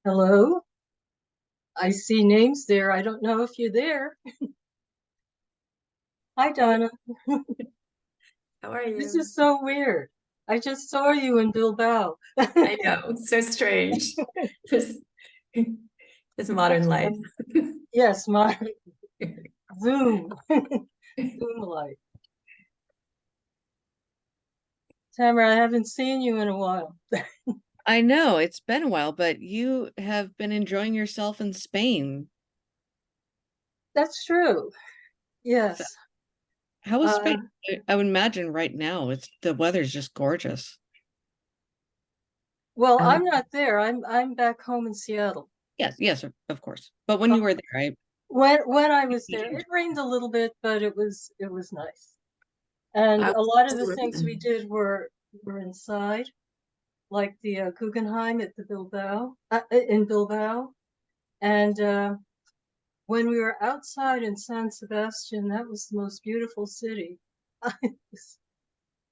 Hello. I see names there. I don't know if you're there. Hi, Hey, Donna. how are This you? is so weird. I just saw you in Bilbao. I know, so strange. This, this modern life. Yes, my Zoom. Zoom light. Tamara, I haven't seen you in a while. I know it's been a while, but you have been enjoying yourself in Spain. That's true. So Yes. how is Uh, Spain? I would imagine right now the weather's just gorgeous. well, Um, I'm not there. I'm back home in Seattle. Yes, yes, of course. But when Uh, you were there, when I was there, it rained a little bit, but it was nice. And I a was lot of the also things we did were inside, like the Guggenheim at the Bilbao in Bilbao. And when we were outside in San Sebastian, that was the most beautiful city. It was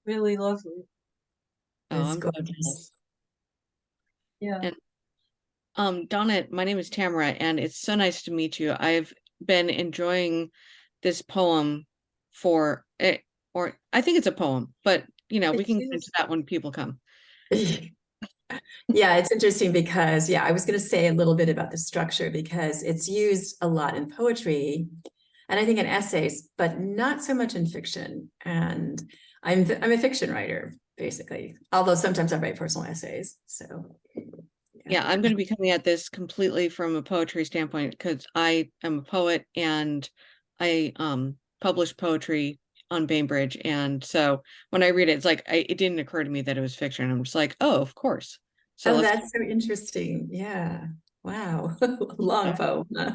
really lovely. oh, it's I'm so gorgeous. jealous. Yeah. And Donna, my name is Tamara, and it's so nice to meet you. I've been enjoying this poem for it, or I think it's a poem, but we It can get into is. that when people come. Yeah, it's interesting because, I was going to say a little bit about the structure because it's used a lot in poetry and I think in essays, but not so much in fiction. And I'm a fiction writer, basically, although sometimes I write personal essays. So, yeah. Yeah, I'm going to be coming at this completely from a poetry standpoint because I am a poet and I publish poetry on Bainbridge. And so when I read it, it's like it didn't occur to me that it was fiction. I'm just like, oh, of course. So Oh, let's that's so interesting. Yeah. Wow. Long poem. Huh?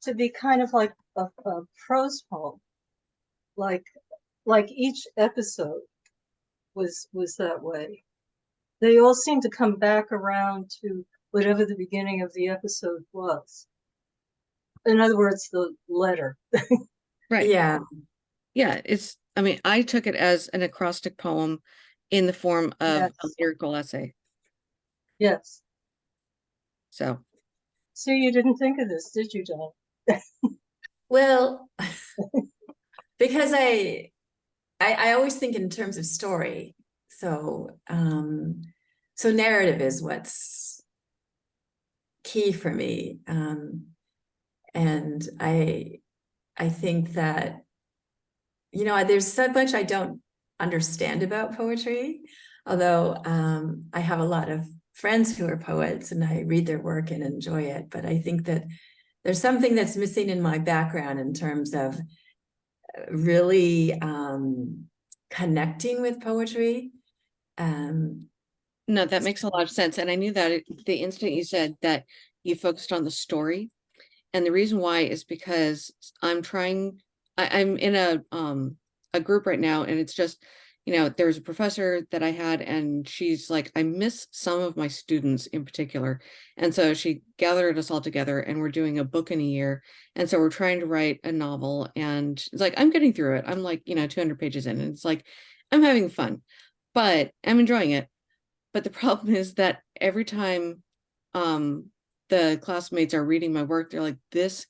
To be kind of like a prose poem, like each episode was that way. They all seem to come back around to whatever the beginning of the episode was. In other words, the letter. right. Yeah. Yeah, I mean, I took it as an acrostic poem in the form of a Yes. lyrical essay. Yes. So So you didn't think of this, did you, John? Well, because I always think in terms of story. So narrative is what's key for me. And I think that, there's so much I don't understand about poetry, although I have a lot of friends who are poets and I read their work and enjoy it. But I think that there's something that's missing in my background in terms of really connecting with poetry. Um, no, that makes a lot of sense. And I knew that the instant you said that you focused on the story. And the reason why is because I'm in a group right now, and it's just, there's a professor that I had, and she's like, I miss some of my students in particular. And so she gathered us all together, and we're doing a book in a year. And so we're trying to write a novel, and it's like, I'm getting through it. I'm like, 200 pages in, and it's like, I'm having fun, but I'm enjoying it. But the problem is that every time um the classmates are reading my work, they're like, this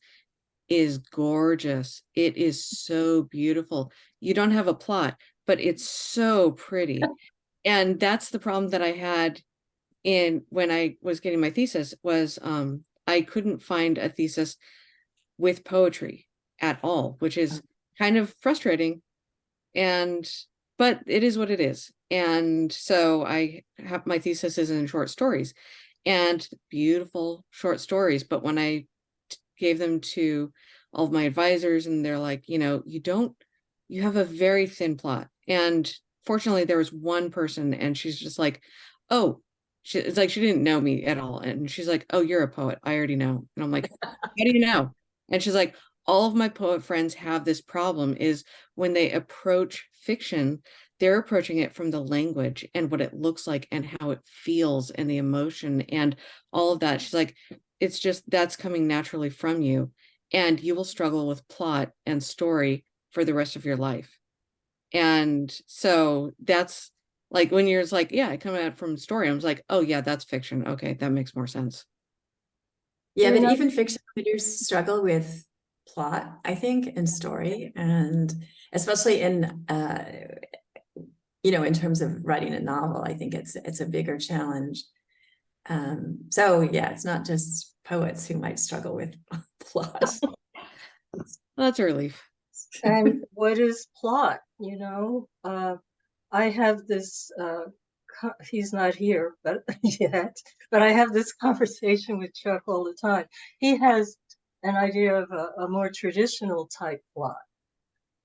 is gorgeous. It is so beautiful. You don't have a plot, but it's so pretty. And that's the problem that I had in when I was getting my thesis was I couldn't find a thesis with poetry at all, which is kind of frustrating. And but it is what it is. And so I have my thesis is in short stories and beautiful short stories. But when I gave them to all of my advisors, and they're like, you have a very thin plot. And fortunately, there was one person, and she's just like, oh, it's like she didn't know me at all. And she's like, oh, you're a poet. I already know. And I'm like, how do you know? And she's like, all of my poet friends have this problem is when they approach fiction, they're approaching it from the language and what it looks like and how it feels and the emotion and all of that. She's like, it's just that's coming naturally from you, and you will struggle with plot and story for the rest of your life. And so Like when you're just like, yeah, I come out from story, I was like, oh yeah, that's fiction. Okay, that makes more sense. Yeah, You're but not- even fiction writers struggle with plot, I think, and story, and especially in in terms of writing a novel, I think it's a bigger challenge. So yeah, it's not just poets who might struggle with plot. Well, that's a relief. And what is plot? I have this, he's not here, but yet, but I have this conversation with Chuck all the time. He has an idea of a more traditional type plot.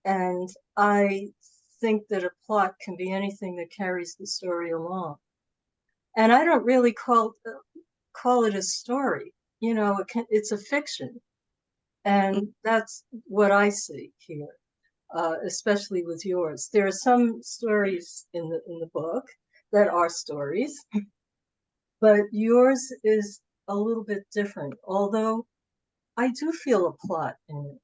And I think that a plot can be anything that carries the story along. And I don't really call it a story. It's a fiction. And that's what I see here. Especially with yours. There are some stories in the book that are stories, but yours is a little bit different. Although I do feel a plot in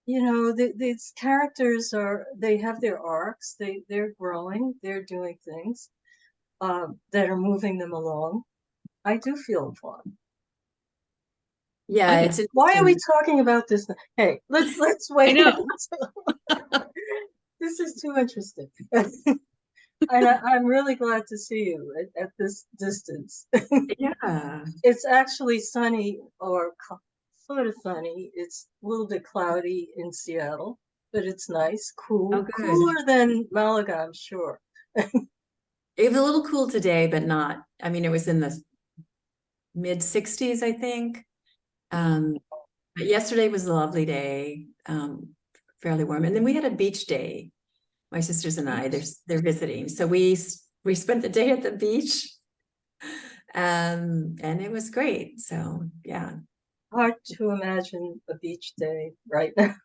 it. These characters they have their arcs. They're growing. They're doing things that are moving them along. I do feel a plot. Yeah, Okay. Why are we talking about this? Hey, let's wait. I know. This is too interesting. And I'm really glad to see you at this distance. Yeah. It's actually sunny, or sort of sunny. It's a little bit cloudy in Seattle, but it's nice, cool, Oh, good. cooler than Malaga, I'm sure. It was a little cool today, but not. I mean, it was in the mid 60s, I think. But yesterday was a lovely day, fairly warm, and then we had a beach day. My sisters and I, they're visiting, so we spent the day at the beach, and it was great. So yeah. Hard to imagine a beach day right now.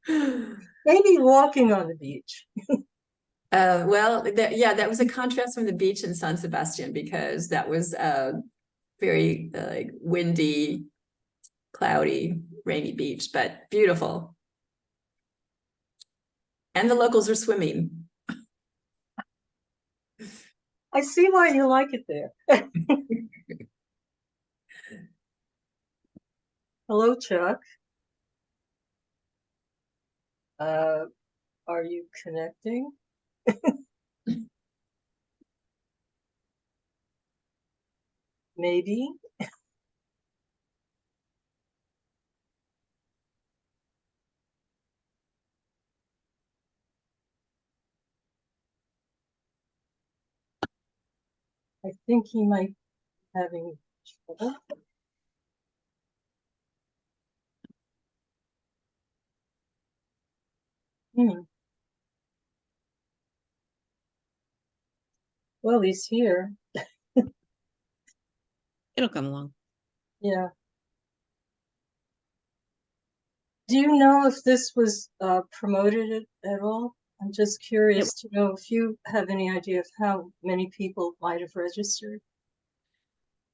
Maybe walking on the beach. Well, that was a contrast from the beach in San Sebastian, because that was very windy, cloudy, rainy beach, but beautiful. And the locals are swimming. I see why you like it there. Hello, Chuck. Are you connecting? Maybe. I think he might be having trouble. Well, he's here. It'll come along. Yeah. Do you know if this was promoted at all? I'm just curious to know if you have any idea of how many people might have registered.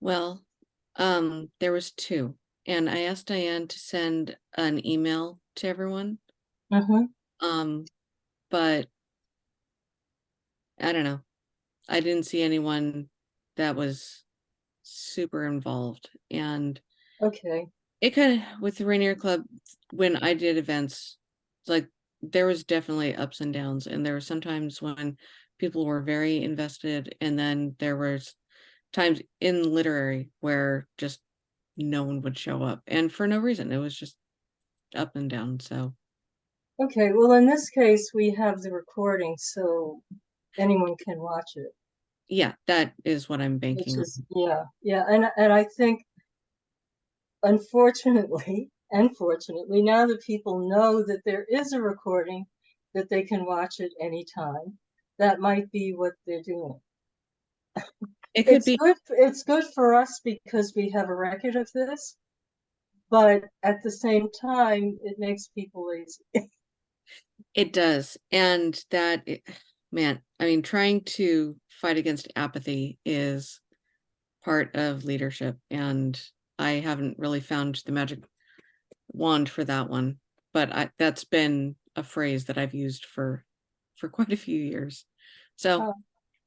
Well, there was 2, and I asked Diane to send an email to everyone. But I don't know. I didn't see anyone that was super involved, and Okay. it kind of, with the Rainier Club, when I did events, like there was definitely ups and downs, and there were sometimes when people were very invested, and then there was times in literary where just no one would show up, and for no reason. It was just up and down. So Okay. Well, in this case, we have the recording, so anyone can watch it. yeah, that is what I'm banking on. Yeah. And I think, unfortunately, now that people know that there is a recording, that they can watch it anytime, that might be what they're doing. It could be. It's good for us because we have a record of this, but at the same time, it makes people lazy. It does. And man, I mean, trying to fight against apathy is part of leadership. And I haven't really found the magic wand for that one. But that's been a phrase that I've used for for quite a few years. So Oh.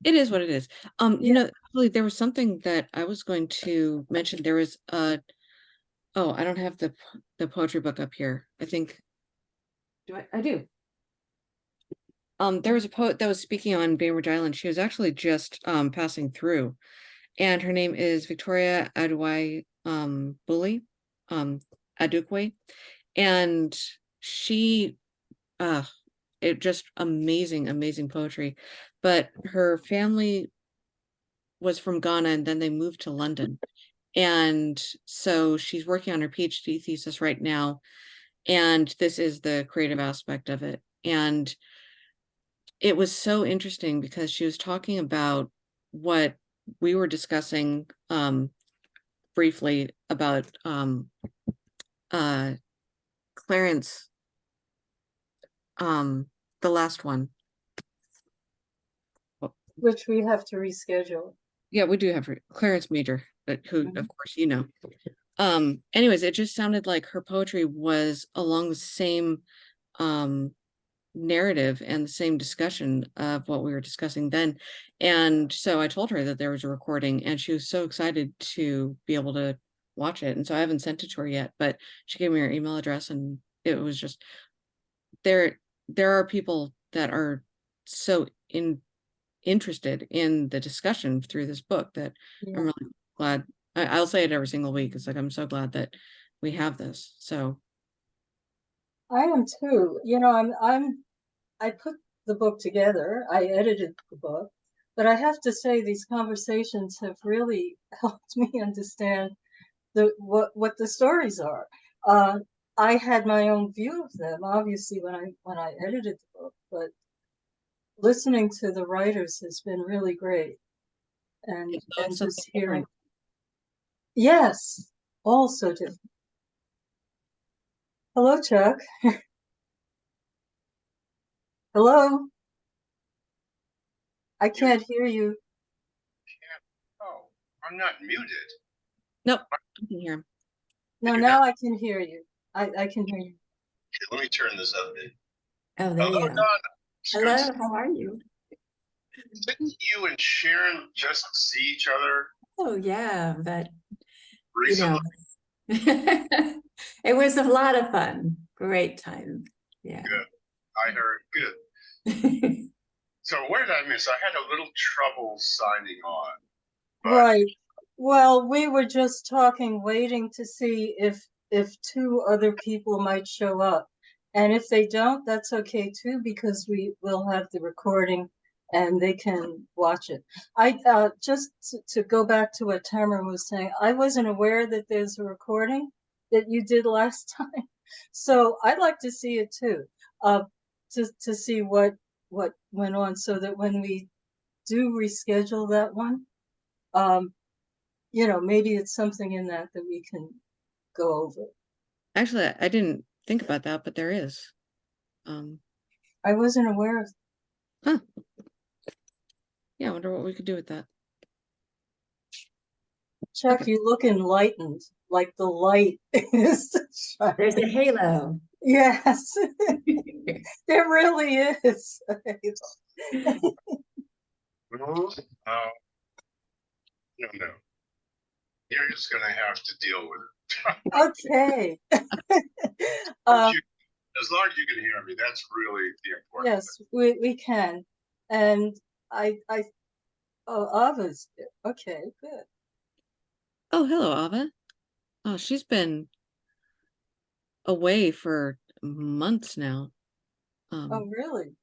it is what it is. You Yeah. know, actually, there was something that I was going to mention. There was oh, I don't have the poetry book up here. I think, do I do. There was a poet that was speaking on Bainbridge Island. She was actually just passing through, and her name is Victoria Adwai Bully, Adukwe, and she it just amazing poetry. But her family was from Ghana, and then they moved to London, and so she's working on her PhD thesis right now, and this is the creative aspect of it. And it was so interesting because she was talking about what we were discussing briefly about Clarence, the last one. Which we have to reschedule. Yeah, we do have Clarence Major, but who, of course, you know. Anyways, it just sounded like her poetry was along the same narrative and the same discussion of what we were discussing then. And so I told her that there was a recording, and she was so excited to be able to watch it. And so I haven't sent it to her yet, but she gave me her email address, and it was just there are people that are so interested in the discussion through this book that Yeah. I'm really glad. I'll say it every single week. It's like, I'm so glad that we have this. So I am too. You know, I put the book together. I edited the book, but I have to say these conversations have really helped me understand what the stories are. I had my own view of them, obviously, when I edited the book, but listening to the writers has been really great, and just hearing. Yes, also different. Hello, Chuck. Hello. I can't hear you. Oh, I'm not muted. Nope, I can hear him. No, now I can hear you. I can hear you. Okay, let me turn this up. Oh, there Hello, you go. Donna. Hello, how are you? Didn't you and Sharyn just see each other Oh, yeah, but you recently? know, it was a lot of fun. Great time. Yeah. Good. I heard good. So where did I miss? I had a little trouble signing on. But Right. Well, we were just talking, waiting to see if two other people might show up. And if they don't, that's okay too, because we will have the recording and they can watch it. I just to go back to what Tamarah was saying, I wasn't aware that there's a recording that you did last time. So I'd like to see it too, to see what went on, so that when we do reschedule that one, you know, maybe it's something in that we can go over. Actually, I didn't think about that, but there is. I wasn't aware of. Huh. Yeah, I wonder what we could do with that. Chuck, Okay. you look enlightened, like the light is shining. There's a halo. Yes, there really is. no. You're just going to have to deal with it. Okay. As long as you can hear me, that's really the important Yes, we can. And oh, Ava's okay, good. Oh, hello, Ava. Oh, she's been away for months now. Oh, really?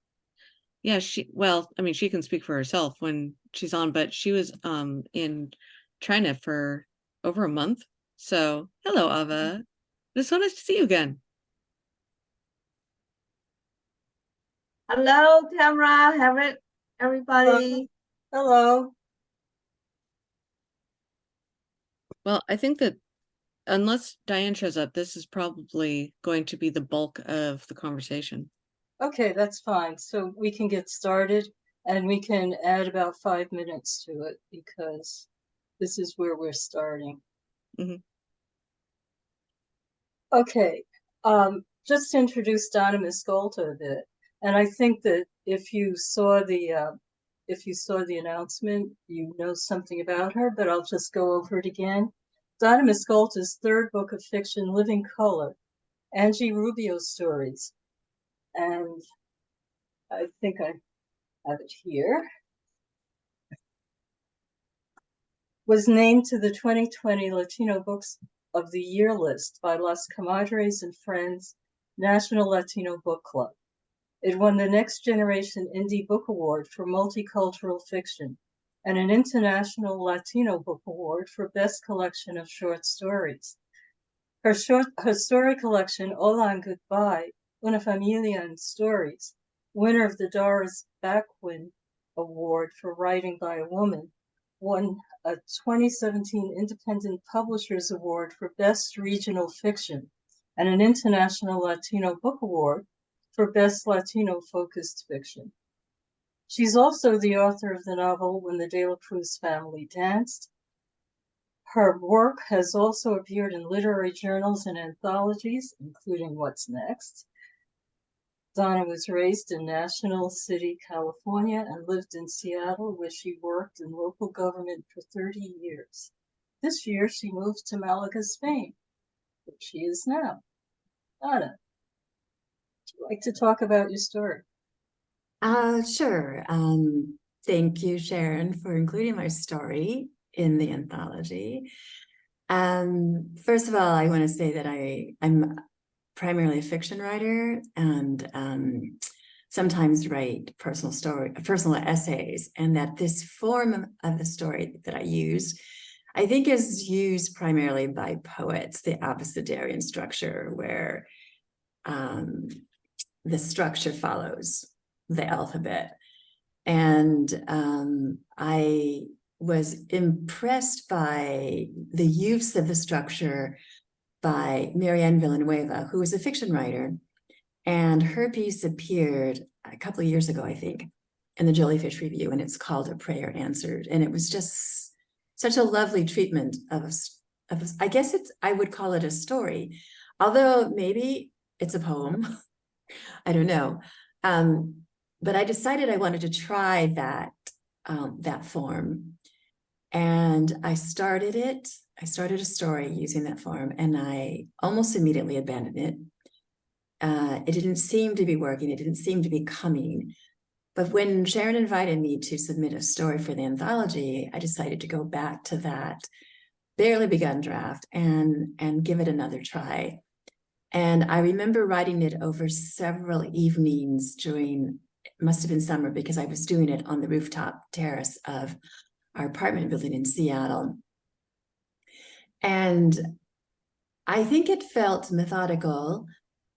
Yeah, well, I mean, she can speak for herself when she's on, but she was in China for over a month. So hello, Ava. It's so nice to see you again. Hello, Tamarah, everybody. Hello. Well, I think that unless Diane shows up, this is probably going to be the bulk of the conversation. Okay, that's fine. So we can get started, and we can add about 5 minutes to it, because this is where we're starting. Mhm. Okay, just to introduce Donna Miscolta a bit. And I think that if you saw the announcement, you know something about her, but I'll just go over it again. Donna Miscolta's third book of fiction, Living Color, Angie Rubio stories. And I think I have it here. Was named to the 2020 Latino Books of the Year list by Las Comadres and Friends National Latino Book Club. It won the Next Generation Indie Book Award for Multicultural Fiction and an International Latino Book Award for Best Collection of Short Stories. Her story collection, Hola and Goodbye, Una Familia and Stories, winner of the Doris Backwin Award for Writing by a Woman, won a 2017 Independent Publishers Award for Best Regional Fiction and an International Latino Book Award for Best Latino-Focused Fiction. She's also the author of the novel When the De La Cruz Family Danced. Her work has also appeared in literary journals and anthologies, including What's Next. Donna was raised in National City, California, and lived in Seattle, where she worked in local government for 30 years. This year, she moved to Malaga, Spain, where she is now. Donna, would you like to talk about your story? Sure. Thank you, Sharyn, for including my story in the anthology. First of all, I want to say that I'm primarily a fiction writer and sometimes write personal essays, and that this form of the story that I use, I think, is used primarily by poets, the abecedarian structure, where the structure follows the alphabet. And I was impressed by the use of the structure by Marianne Villanueva, who is a fiction writer. And her piece appeared a couple of years ago, I think, in the Jellyfish Review, and it's called A Prayer Answered. And it was just such a lovely treatment of I guess I would call it a story, although maybe it's a poem. I don't know. But I decided I wanted to try that form. And I started a story using that form, and I almost immediately abandoned it. It didn't seem to be working. It didn't seem to be coming. But when Sharyn invited me to submit a story for the anthology, I decided to go back to that barely begun draft and give it another try. And I remember writing it over several evenings during, it must have been summer, because I was doing it on the rooftop terrace of our apartment building in Seattle. And I think it felt methodical,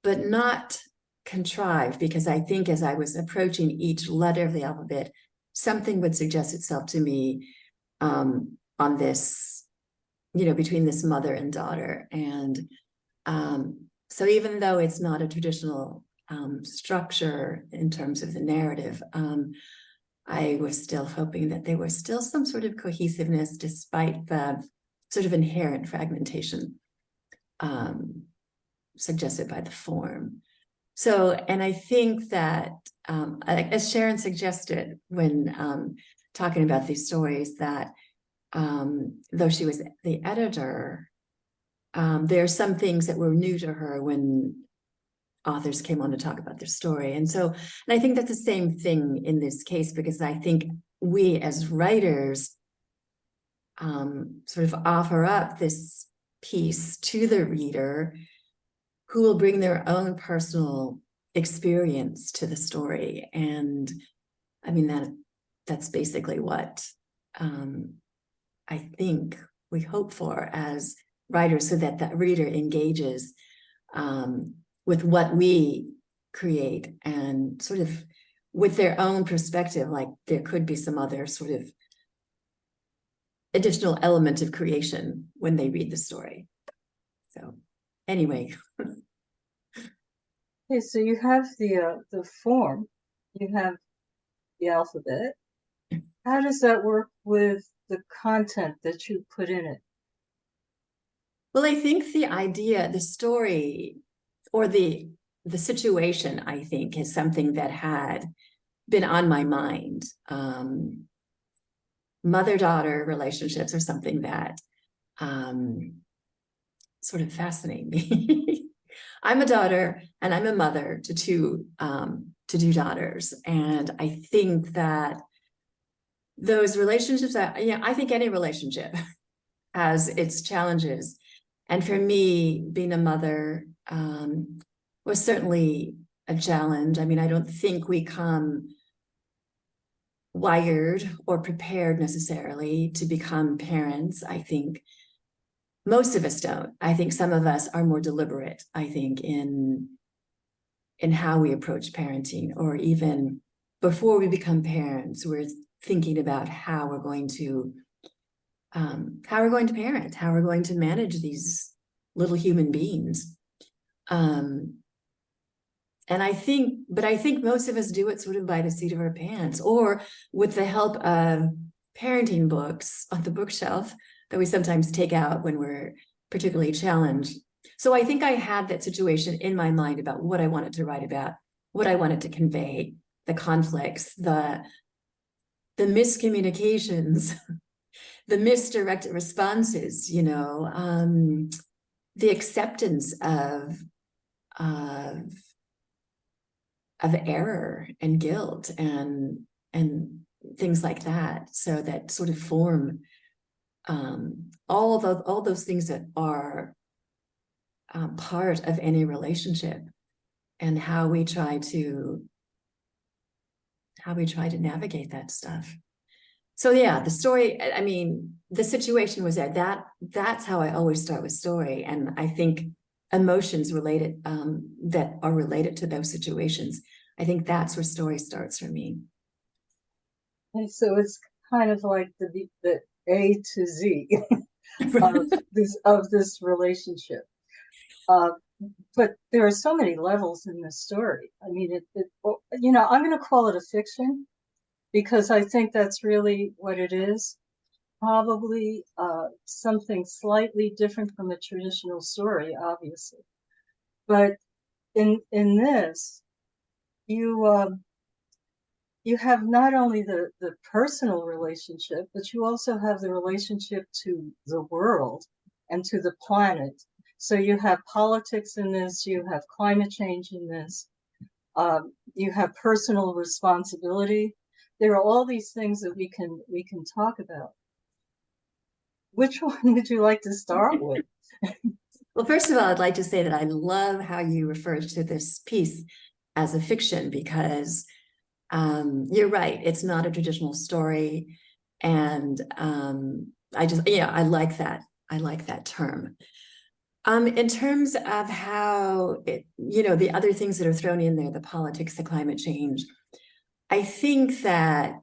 but not contrived, because I think as I was approaching each letter of the alphabet, something would suggest itself to me on this, between this mother and daughter. And so even though it's not a traditional structure in terms of the narrative, I was still hoping that there was still some sort of cohesiveness despite the sort of inherent fragmentation suggested by the form. So, and I think that, as Sharyn suggested when talking about these stories, that though she was the editor, there are some things that were new to her when authors came on to talk about their story. And I think that's the same thing in this case, because I think we as writers sort of offer up this piece to the reader, who will bring their own personal experience to the story. And I mean, that's basically what I think we hope for as writers, so that the reader engages with what we create, and sort of with their own perspective, like there could be some other sort of additional element of creation when they read the story. So anyway. Okay, so you have the form, you have the alphabet. How does that work with the content that you put in it? Well, I think the idea, the story, or the the situation, I think, is something that had been on my mind. Mother-daughter relationships are something that sort of fascinate me. I'm a daughter and I'm a mother to two daughters. And I think that those relationships, I think any relationship has its challenges. And for me, being a mother was certainly a challenge. I mean, I don't think we come wired or prepared necessarily to become parents. I think most of us don't. I think some of us are more deliberate, I think, in how we approach parenting, or even before we become parents, we're thinking about how we're going to parent, how we're going to manage these little human beings. And I think most of us do it sort of by the seat of our pants, or with the help of parenting books on the bookshelf that we sometimes take out when we're particularly challenged. So I think I had that situation in my mind about what I wanted to write about, what I wanted to convey, the conflicts, the miscommunications, the misdirected responses, the acceptance of error and guilt and things like that. So that sort of form all those things that are part of any relationship, and how we try to navigate that stuff. So yeah, the story, I mean, the situation was that's how I always start with story. And I think emotions related that are related to those situations, I think that's where story starts for me. And so it's kind of like the A to Z of this relationship. But there are so many levels in this story. I mean, I'm going to call it a fiction, because I think that's really what it is. Probably something slightly different from a traditional story, obviously. But in this, you have not only the personal relationship, but you also have the relationship to the world and to the planet. So you have politics in this, you have climate change in this, you have personal responsibility. There are all these things that we can talk about. Which one would you like to start with? Well, first of all, I'd like to say that I love how you referred to this piece as a fiction, because you're right, it's not a traditional story. And I like that term. In terms of how the other things that are thrown in there, the politics, the climate change, I think that,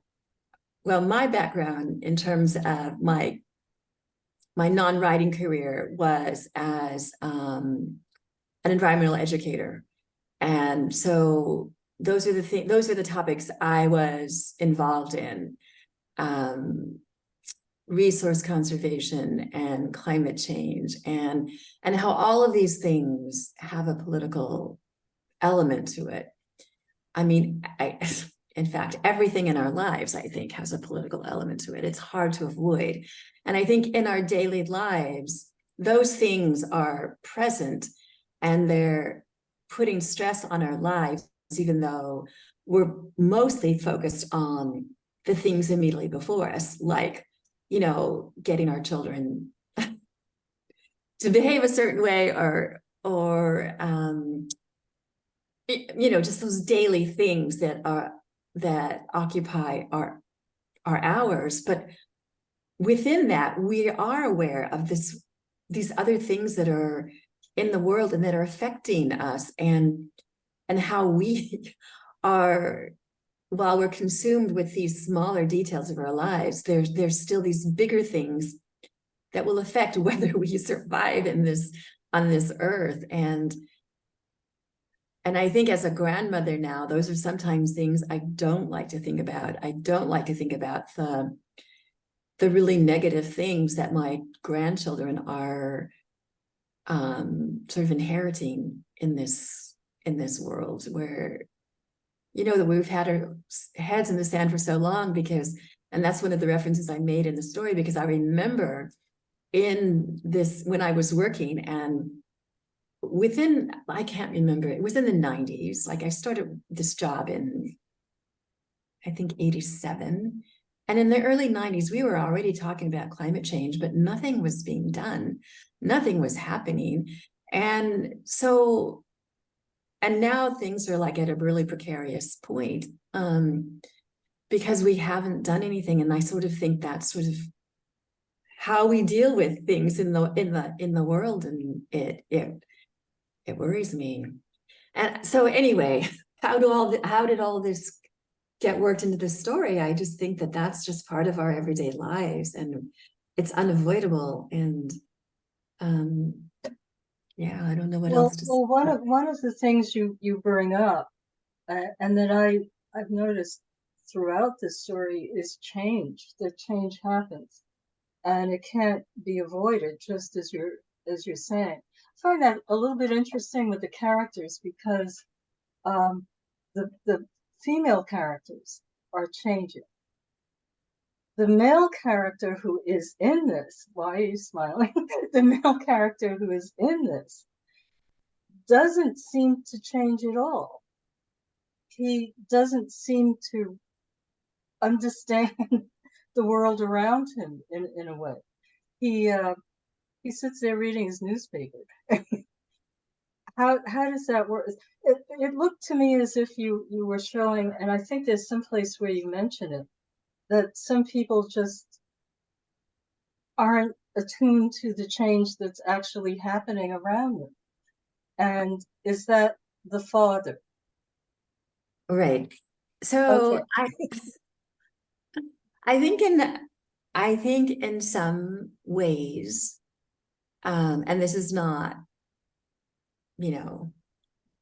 well, my background in terms of my non-writing career was as an environmental educator. And so those are the topics I was involved in. Resource conservation and climate change, and how all of these things have a political element to it. I mean, in fact, everything in our lives, I think, has a political element to it. It's hard to avoid. And I think in our daily lives, those things are present, and they're putting stress on our lives, even though we're mostly focused on the things immediately before us, like getting our children to behave a certain way, or just those daily things that occupy our hours. But within that, we are aware of these other things that are in the world and that are affecting us, and how we are, while we're consumed with these smaller details of our lives, there's still these bigger things that will affect whether we survive on this earth. And I think as a grandmother now, those are sometimes things I don't like to think about. I don't like to think about the really negative things that my grandchildren are sort of inheriting in this in this world where, you know, that we've had our heads in the sand for so long and that's one of the references I made in the story, because I remember in this, when I was working and I can't remember, it was in the 90s. Like I started this job in, I think 87. And in the early 90s, we were already talking about climate change, but nothing was being done. Nothing was happening. And so, and now things are like at a really precarious point, because we haven't done anything. And I sort of think that's sort of how we deal with things in the world. And it worries me. And so anyway, how did all this get worked into the story? I just think that that's just part of our everyday lives, and it's unavoidable. And yeah, I don't know what else to say. Well, one of the things you bring up, and that I've noticed throughout this story, is change. That change happens, and it can't be avoided, just as you're saying. I find that a little bit interesting with the characters, because the female characters are changing. The male character who is in this, why are you smiling? The male character who is in this doesn't seem to change at all. He doesn't seem to understand the world around him in a way. He sits there reading his newspaper. How does that work? It looked to me as if you were showing, and I think there's some place where you mention it, that some people just aren't attuned to the change that's actually happening around them. And is that the father? Right. So Okay. I think in some ways, and this is not, you know,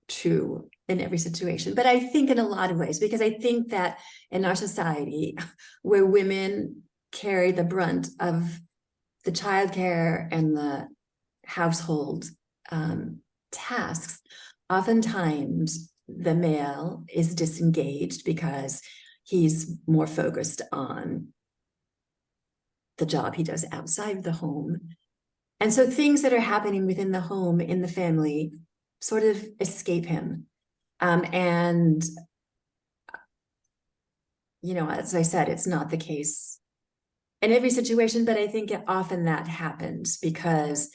true in every situation, but I think in a lot of ways, because I think that in our society where women carry the brunt of the childcare and the household tasks, oftentimes the male is disengaged because he's more focused on the job he does outside of the home. And so things that are happening within the home, in the family, sort of escape him. And, you know, as I said, it's not the case in every situation, but I think often that happens because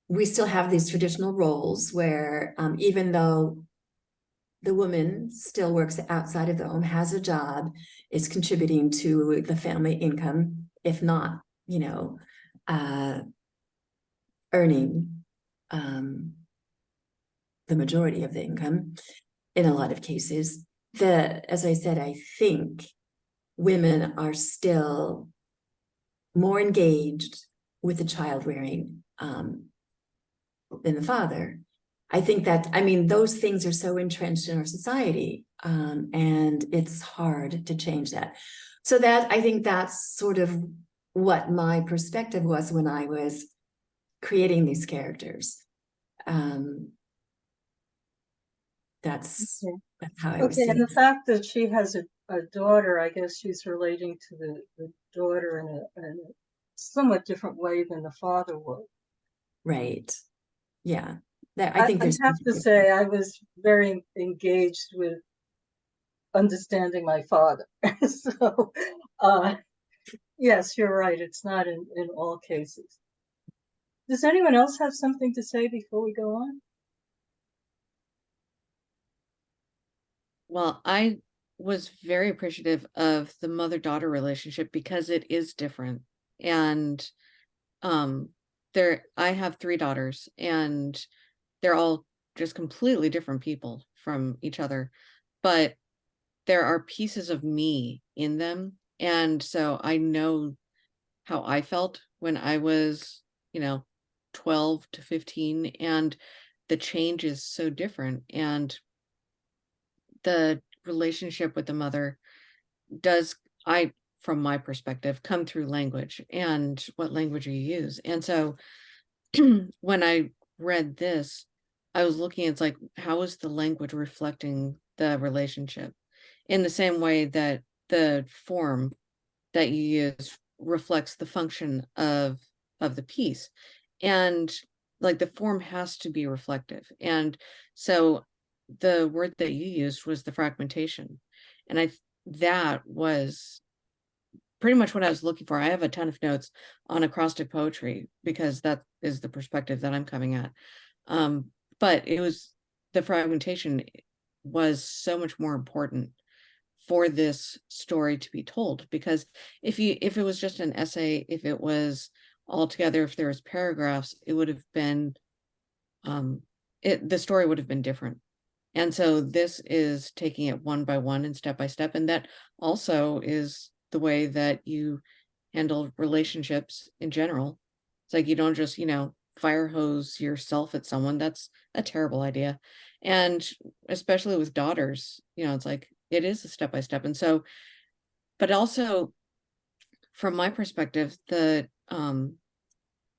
we still have these traditional roles where even though the woman still works outside of the home, has a job, is contributing to the family income, if not, you know, earning the majority of the income in a lot of cases. As I said, I think women are still more engaged with the child rearing than the father. I think that, I mean, those things are so entrenched in our society, and it's hard to change that. So that, I think that's sort of what my perspective was when I was creating these characters. That's how I was Okay, seeing and the it. fact that she has a daughter, I guess she's relating to the daughter in a somewhat different way than the father would. Right. Yeah. I think I there's. have to say, I was very engaged with understanding my father. So, yes, you're right. It's not in all cases. Does anyone else have something to say before we go on? Well, I was very appreciative of the mother-daughter relationship because it is different. And I have 3 daughters, and they're all just completely different people from each other. But there are pieces of me in them. And so I know how I felt when I was, 12 to 15, and the change is so different. And the relationship with the mother does, from my perspective, come through language and what language you use. And so when I read this, I was looking, it's like, how is the language reflecting the relationship? In the same way that the form that you use reflects the function of the piece. And like the form has to be reflective. And so the word that you used was the fragmentation. And that was pretty much what I was looking for. I have a ton of notes on acrostic poetry because that is the perspective that I'm coming at. But it was the fragmentation was so much more important for this story to be told, because if it was just an essay, if it was all together, if there was paragraphs, it would have been the story would have been different. And so this is taking it one by one and step by step, and that also is the way that you handle relationships in general. It's like you don't just, fire hose yourself at someone. That's a terrible idea. And especially with daughters, it's like it is a step by step. And so, but also from my perspective,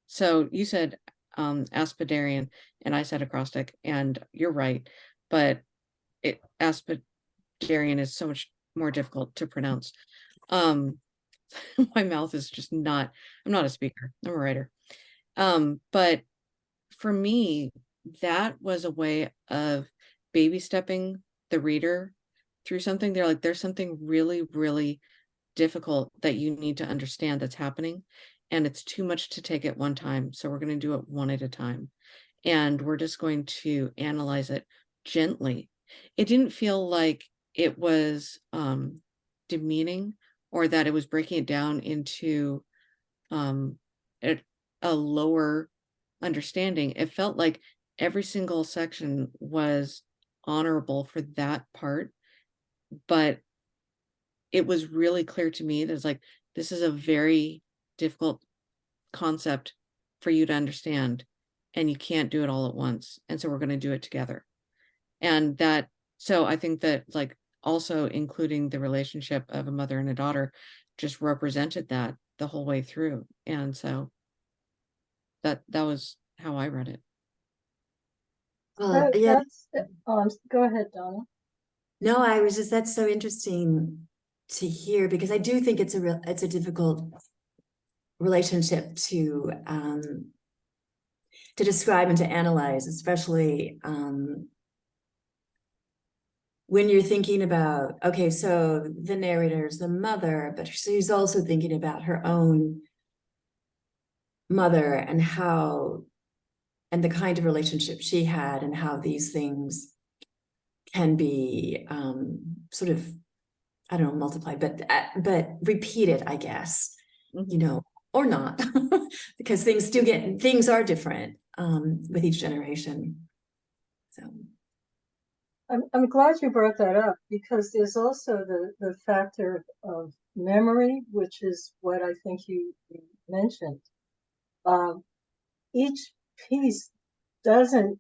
so you said aspidarian and I said acrostic, and you're right, but aspidarian is so much more difficult to pronounce. My mouth is just not, I'm not a speaker, I'm a writer. But for me, that was a way of baby stepping the reader through something. They're like, there's something really, really difficult that you need to understand that's happening. And it's too much to take at one time. So we're going to do it one at a time. And we're just going to analyze it gently. It didn't feel like it was demeaning, or that it was breaking it down into a lower understanding. It felt like every single section was honorable for that part, but it was really clear to me that it's like, this is a very difficult concept for you to understand, and you can't do it all at once. And so we're going to do it together. And so I think that like also including the relationship of a mother and a daughter just represented that the whole way through. And so that was how I read it. Well, yeah, Go ahead, Donna. no, that's so interesting to hear, because I do think it's a difficult relationship to describe and to analyze, especially when you're thinking about, okay, so the narrator is the mother, but she's also thinking about her own mother and the kind of relationship she had, and how these things can be sort of, I don't know, multiplied, but repeated, I guess, or not, because things are different with each generation. So I'm glad you brought that up, because there's also the factor of memory, which is what I think you mentioned. Each piece doesn't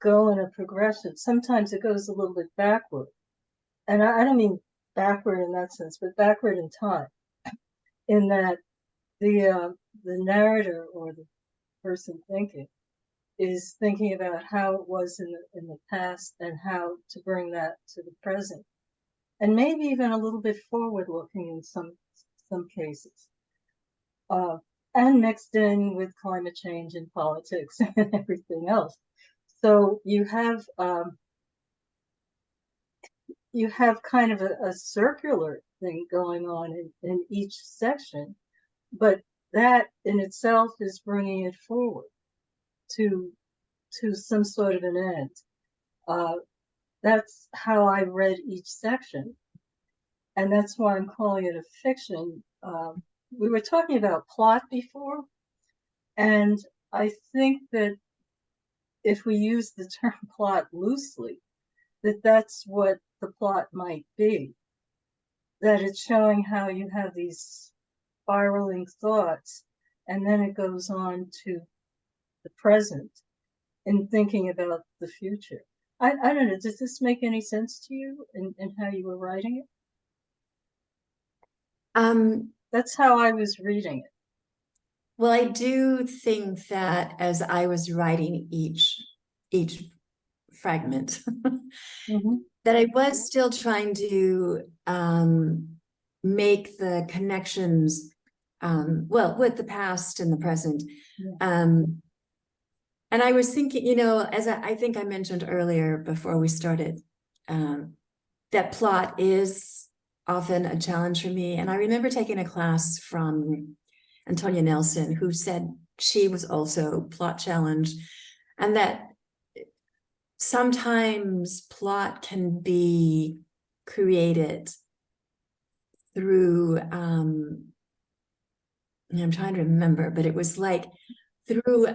go in a progression. Sometimes it goes a little bit backward. And I don't mean backward in that sense, but backward in time, in that the narrator, or the person thinking, is thinking about how it was in the past and how to bring that to the present, and maybe even a little bit forward looking in some cases, and mixed in with climate change and politics and everything else. So you have kind of a circular thing going on in each section, but that in itself is bringing it forward to some sort of an end. That's how I read each section, and that's why I'm calling it a fiction. We were talking about plot before, and I think that if we use the term plot loosely, that's what the plot might be. That it's showing how you have these spiraling thoughts, and then it goes on to the present in thinking about the future. I don't know, does this make any sense to you in how you were writing it? That's how I was reading it. Well, I do think that as I was writing each fragment Mhm. that I was still trying to make the connections, well, with the past and the present. Yeah. And I was thinking, you know, as I think I mentioned earlier before we started, that plot is often a challenge for me. And I remember taking a class from Antonia Nelson, who said she was also plot challenged, and that sometimes plot can be created through, I'm trying to remember, but it was like through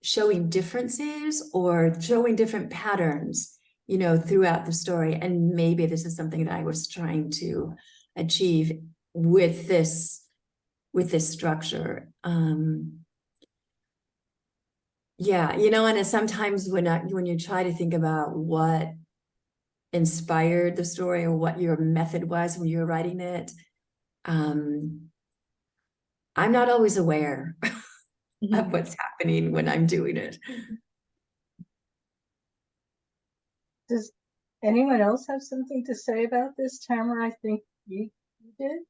showing differences or showing different patterns, you know, throughout the story. And maybe this is something that I was trying to achieve with this structure. Yeah, you know, and it's sometimes when you try to think about what inspired the story or what your method was when you were writing it, I'm not always aware of what's happening when I'm doing it. Does anyone else have something to say about this, Tamara? I think you did.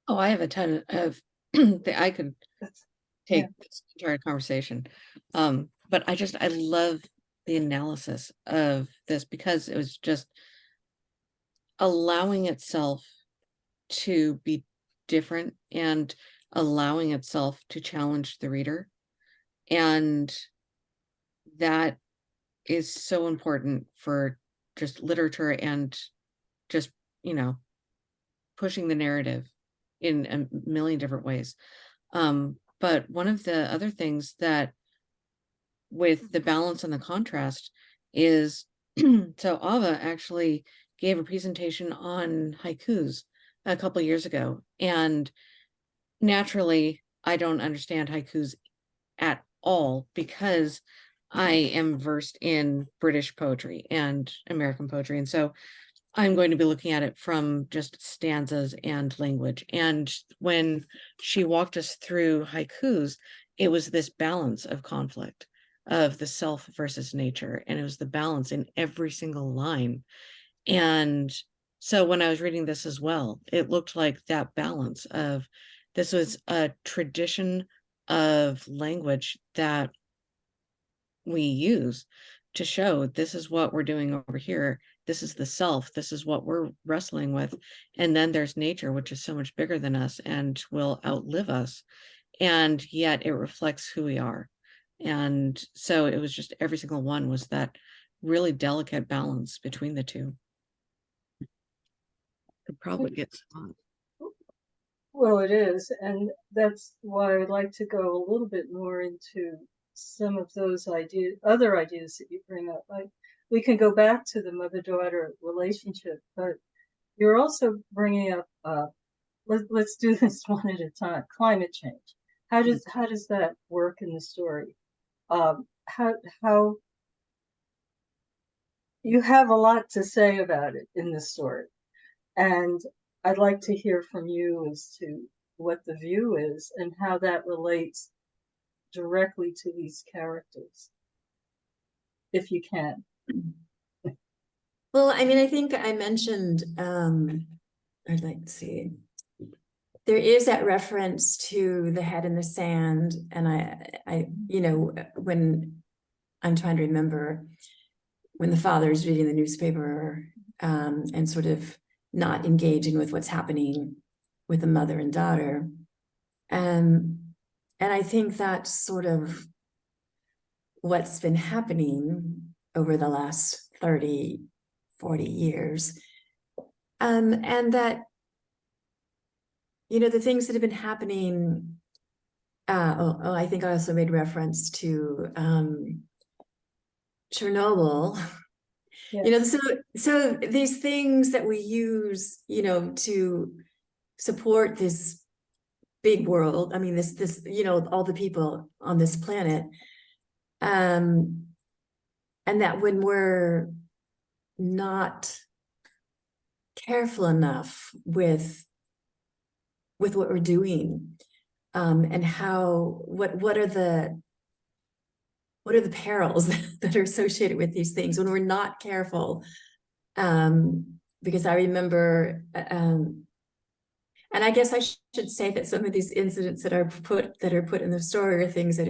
Oh, I have a ton of I could That's, take yeah. this entire conversation. But I love the analysis of this because it was just allowing itself to be different and allowing itself to challenge the reader. And that is so important for just literature and just, you know, pushing the narrative in a million different ways. But one of the other things that with the balance and the contrast is so Ava actually gave a presentation on haikus a couple years ago, and naturally I don't understand haikus at all because I am versed in British poetry and American poetry, and so I'm going to be looking at it from just stanzas and language. And when she walked us through haikus, it was this balance of conflict of the self versus nature. And it was the balance in every single line. And so when I was reading this as well, it looked like that balance of this was a tradition of language that we use to show this is what we're doing over here. This is the self. This is what we're wrestling with. And then there's nature, which is so much bigger than us and will outlive us. And yet it reflects who we are. And so it was just every single one was that really delicate balance between the two. Could probably get some. Well, it is, and that's why I'd like to go a little bit more into some of those other ideas that you bring up. We can go back to the mother-daughter relationship, but you're also bringing up, let's do this one at a time, climate change. How does that work in the story? How you have a lot to say about it in the story, and I'd like to hear from you as to what the view is and how that relates directly to these characters, if you can. Well, I mean, I think I mentioned, I'd like to see, there is that reference to the head in the sand. And I, you know, when I'm trying to remember when the father's reading the newspaper, and sort of not engaging with what's happening with the mother and daughter. And I think that's sort of what's been happening over the last 30, 40 years. And that, you know, the things that have been happening, I think I also made reference to Chernobyl. Yes. You know, so these things that we use, you know, to support this big world. I mean, this, you know, all the people on this planet. And that when we're not careful enough with what we're doing, and how, what are the what are the perils that are associated with these things when we're not careful? Because I remember, and I guess I should say that some of these incidents that are put in the story are things that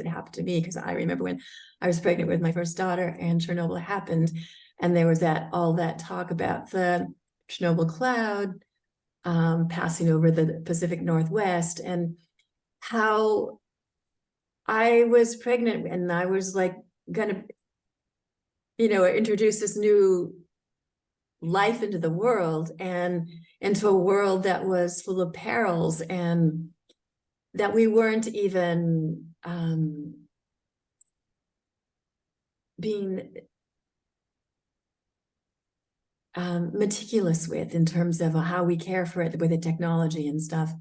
happened to me, because I remember when I was pregnant with my first daughter and Chernobyl happened, and there was all that talk about the Chernobyl cloud passing over the Pacific Northwest, and how I was pregnant and I was like gonna, introduce this new life into the world and into a world that was full of perils, and that we weren't even being meticulous with, in terms of how we care for it with the technology and stuff.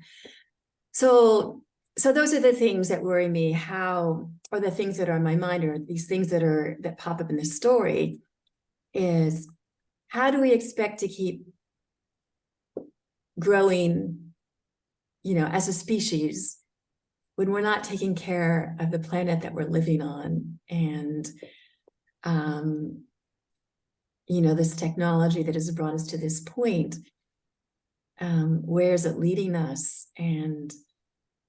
So those are the things that worry me, or the things that are on my mind, or these things that pop up in the story, is how do we expect to keep growing, as a species, when we're not taking care of the planet that we're living on? And this technology that has brought us to this point, where is it leading us? And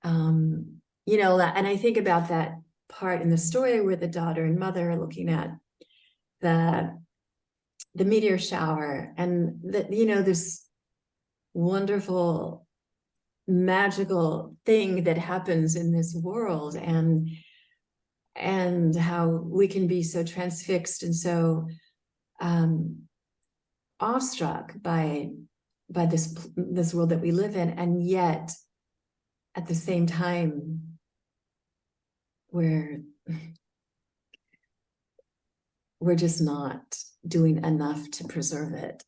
and I think about that part in the story where the daughter and mother are looking at the meteor shower, and this wonderful, magical thing that happens in this world, and how we can be so transfixed and so awestruck by this world that we live in, and yet at the same time we're just not doing enough to preserve it.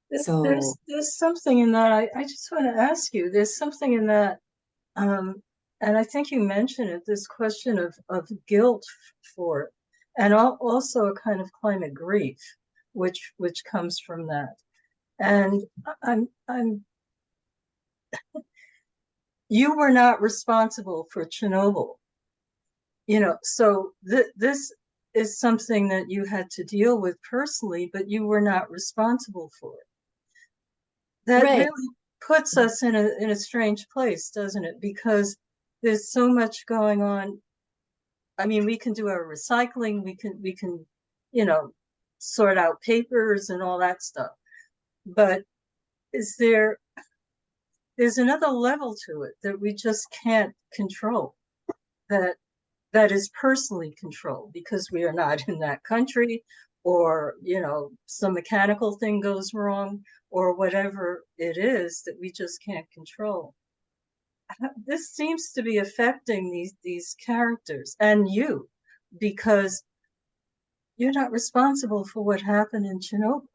There's something in that. I just want to ask you, there's something in that, and I think you mentioned it, this question of guilt for it, and also a kind of climate grief, which comes from that. And you were not responsible for Chernobyl, so this is something that you had to deal with personally, but you were not responsible for it. That Right. really puts us in a strange place, doesn't it? Because there's so much going on. I mean, we can do our recycling, we can, sort out papers and all that stuff. But there's another level to it that we just can't control, that is personally controlled, because we are not in that country, or some mechanical thing goes wrong, or whatever it is that we just can't control. This seems to be affecting these characters and you, because you're not responsible for what happened in Chernobyl.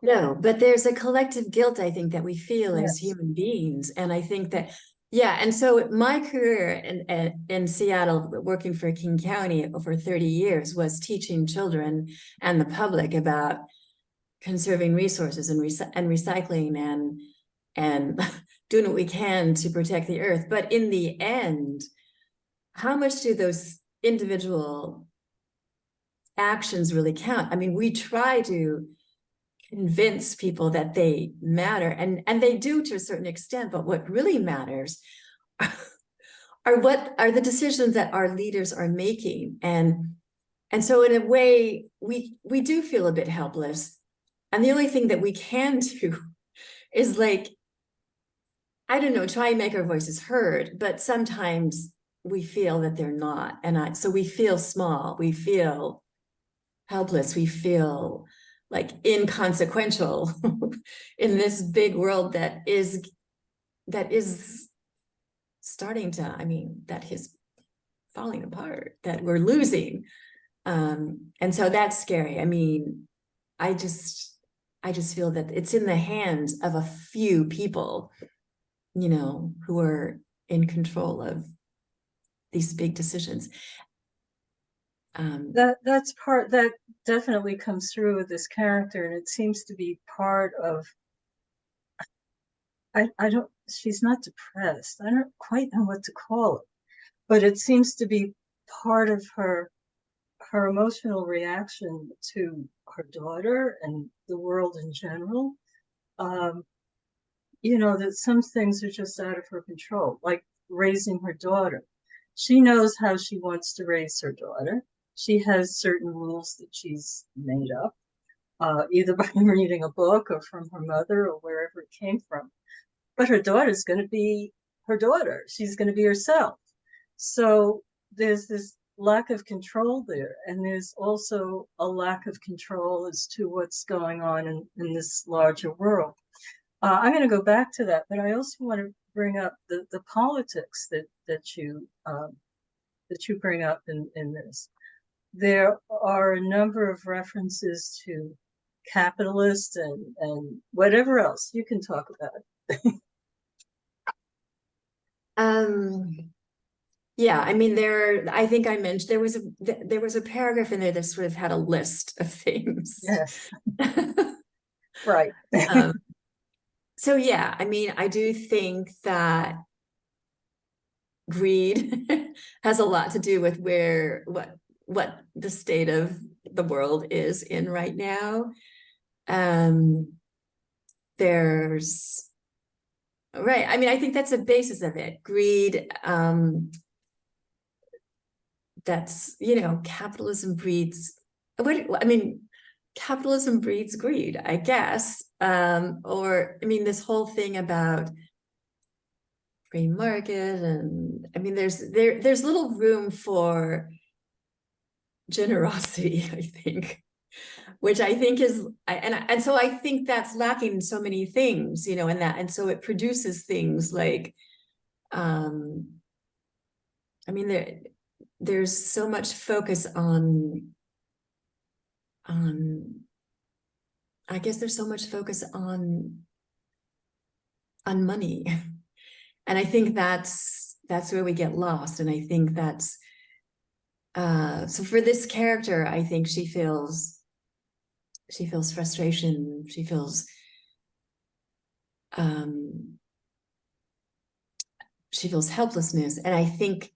No, but there's a collective guilt, I think, that we feel as Yes. human beings. And I think that, and so my career in Seattle, working for King County over 30 years, was teaching children and the public about conserving resources and recycling and doing what we can to protect the earth. But in the end, how much do those individual actions really count? I mean, we try to convince people that they matter, and they do to a certain extent, but what really matters are what are the decisions that our leaders are making. And so in a way, we do feel a bit helpless, and the only thing that we can do is, like, I don't know, try and make our voices heard, but sometimes we feel that they're not, and so we feel small, we feel helpless, we feel like inconsequential in this big world that is starting to, that is falling apart, that we're losing. And so that's scary. I mean, I just feel that it's in the hands of a few people, who are in control of these big decisions. That's part that definitely comes through with this character, and it seems to be part of, she's not depressed, I don't quite know what to call it, but it seems to be part of her emotional reaction to her daughter and the world in general. You know, that some things are just out of her control, like raising her daughter. She knows how she wants to raise her daughter. She has certain rules that she's made up, either by reading a book or from her mother or wherever it came from. But her daughter's going to be her daughter. She's going to be herself. So there's this lack of control there. And there's also a lack of control as to what's going on in this larger world. I'm going to go back to that, but I also want to bring up the politics that you bring up in this. There are a number of references to capitalist and whatever else you can talk about. Yeah, I mean, I think I mentioned there was a paragraph in there that sort of had a list of things. Yes. Right. So yeah, I mean, I do think that greed has a lot to do with what the state of the world is in right now. There's right. I mean, I think that's the basis of it. Greed. That's, you know, capitalism breeds. I mean, capitalism breeds greed, I guess. Or I mean, this whole thing about free market, and I mean, there's little room for generosity, I think, which I think is, and so I think that's lacking in so many things, you know, and so it produces things like, I mean, there's so much focus on I guess there's so much focus on money. And I think that's where we get lost. And I think that's so for this character, I think she feels frustration, she feels helplessness. And I think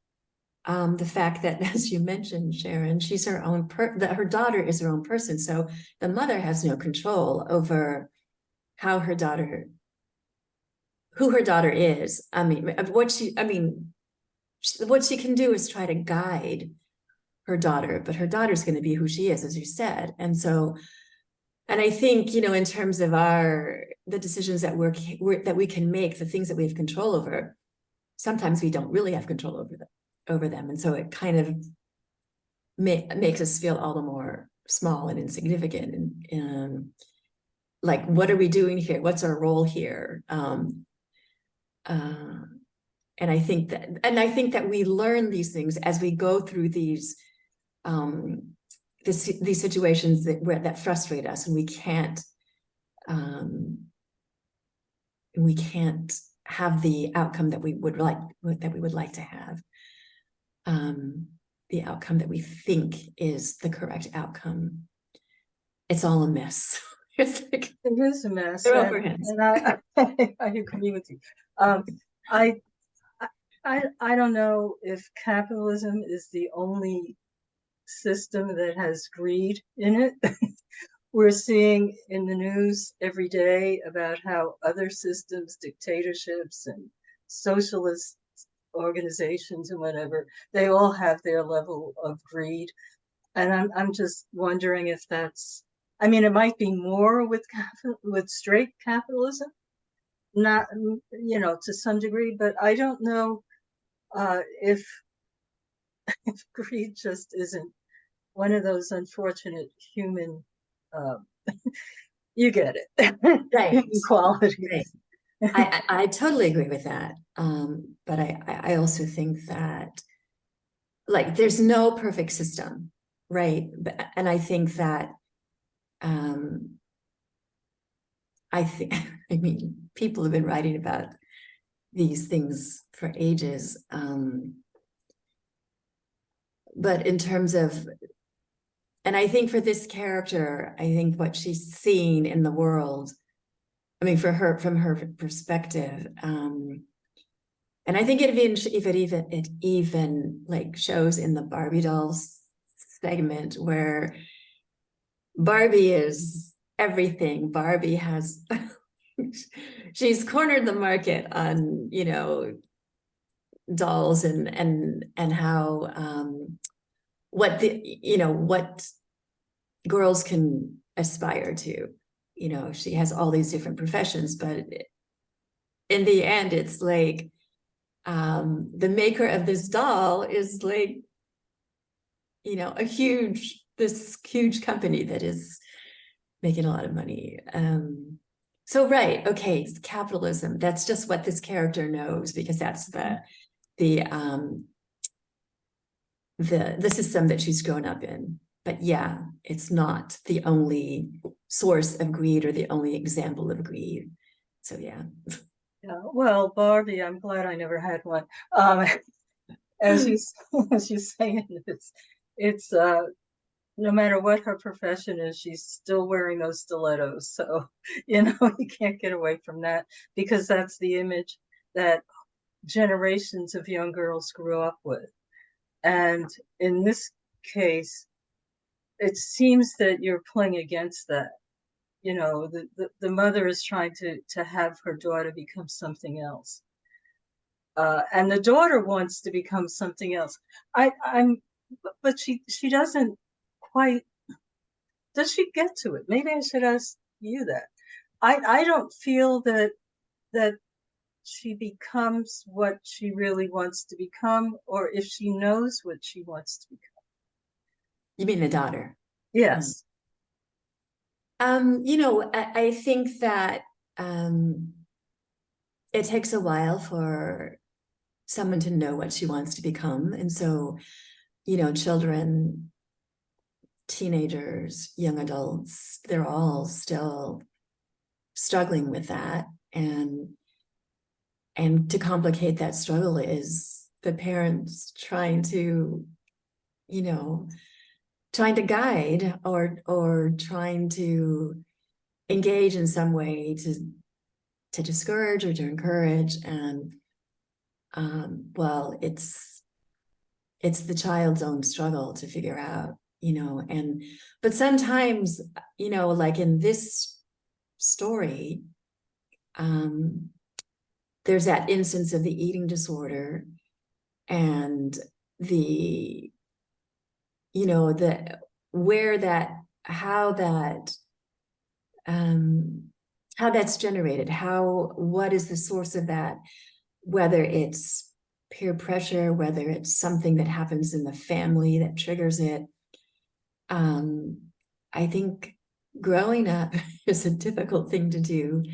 the fact that, as you mentioned, Sharyn, she's her own that her daughter is her own person. So the mother has no control over how who her daughter is. I mean, what she can do is try to guide her daughter, but her daughter's going to be who she is, as you said. And so, and I think, you know, in terms of the decisions that that we can make, the things that we have control over, sometimes we don't really have control over them. And so it kind of makes us feel all the more small and insignificant. And like, what are we doing here? What's our role here? And I think that we learn these things as we go through these situations that frustrate us, and we can't have the outcome that we would like to have, the outcome that we think is the correct outcome. It's all a mess. It's like, it is a mess. And I agree with you. I don't know if capitalism is the only system that has greed in it. We're seeing in the news every day about how other systems, dictatorships and socialist organizations and whatever, they all have their level of greed. And I'm just wondering if that's, I mean, it might be more with straight capitalism, not, you know, to some degree, but I don't know if greed just isn't one of those unfortunate human, you get it, right, human qualities. Right. I totally agree with that. But I also think that, like, there's no perfect system, right? And I think that I mean, people have been writing about these things for ages. But in terms of, and I think for this character, I think what she's seen in the world, I mean, from her perspective, And I think it even like shows in the Barbie dolls segment where Barbie is everything. Barbie has she's cornered the market on, you know, dolls and how what what girls can aspire to. You know, she has all these different professions, but in the end, it's like the maker of this doll is like, you know, this huge company that is making a lot of money. So right, okay, capitalism. That's just what this character knows because that's the system that she's grown up in. But yeah, it's not the only source of greed or the only example of greed. So yeah. Yeah, well, Barbie, I'm glad I never had one. As you as you say, it's no matter what her profession is, she's still wearing those stilettos. So, you know, you can't get away from that because that's the image that generations of young girls grew up with. And in this case, it seems that you're playing against that. You know, the mother is trying to have her daughter become something else. And the daughter wants to become something else. But she doesn't quite. Does she get to it? Maybe I should ask you that. I don't feel that she becomes what she really wants to become, or if she knows what she wants to become. You mean the daughter? Yes. You know, I think that it takes a while for someone to know what she wants to become. And so, you know, children, teenagers, young adults, they're all still struggling with that. And to complicate that struggle is the parents trying to, you know, trying to guide or trying to engage in some way to discourage or to encourage. And well, it's the child's own struggle to figure out, you know. And but sometimes, you know, like in this story, there's that instance of the eating disorder and the, you know, the where that how that's generated, what is the source of that, whether it's peer pressure, whether it's something that happens in the family that triggers it. I think growing up is a difficult thing to do.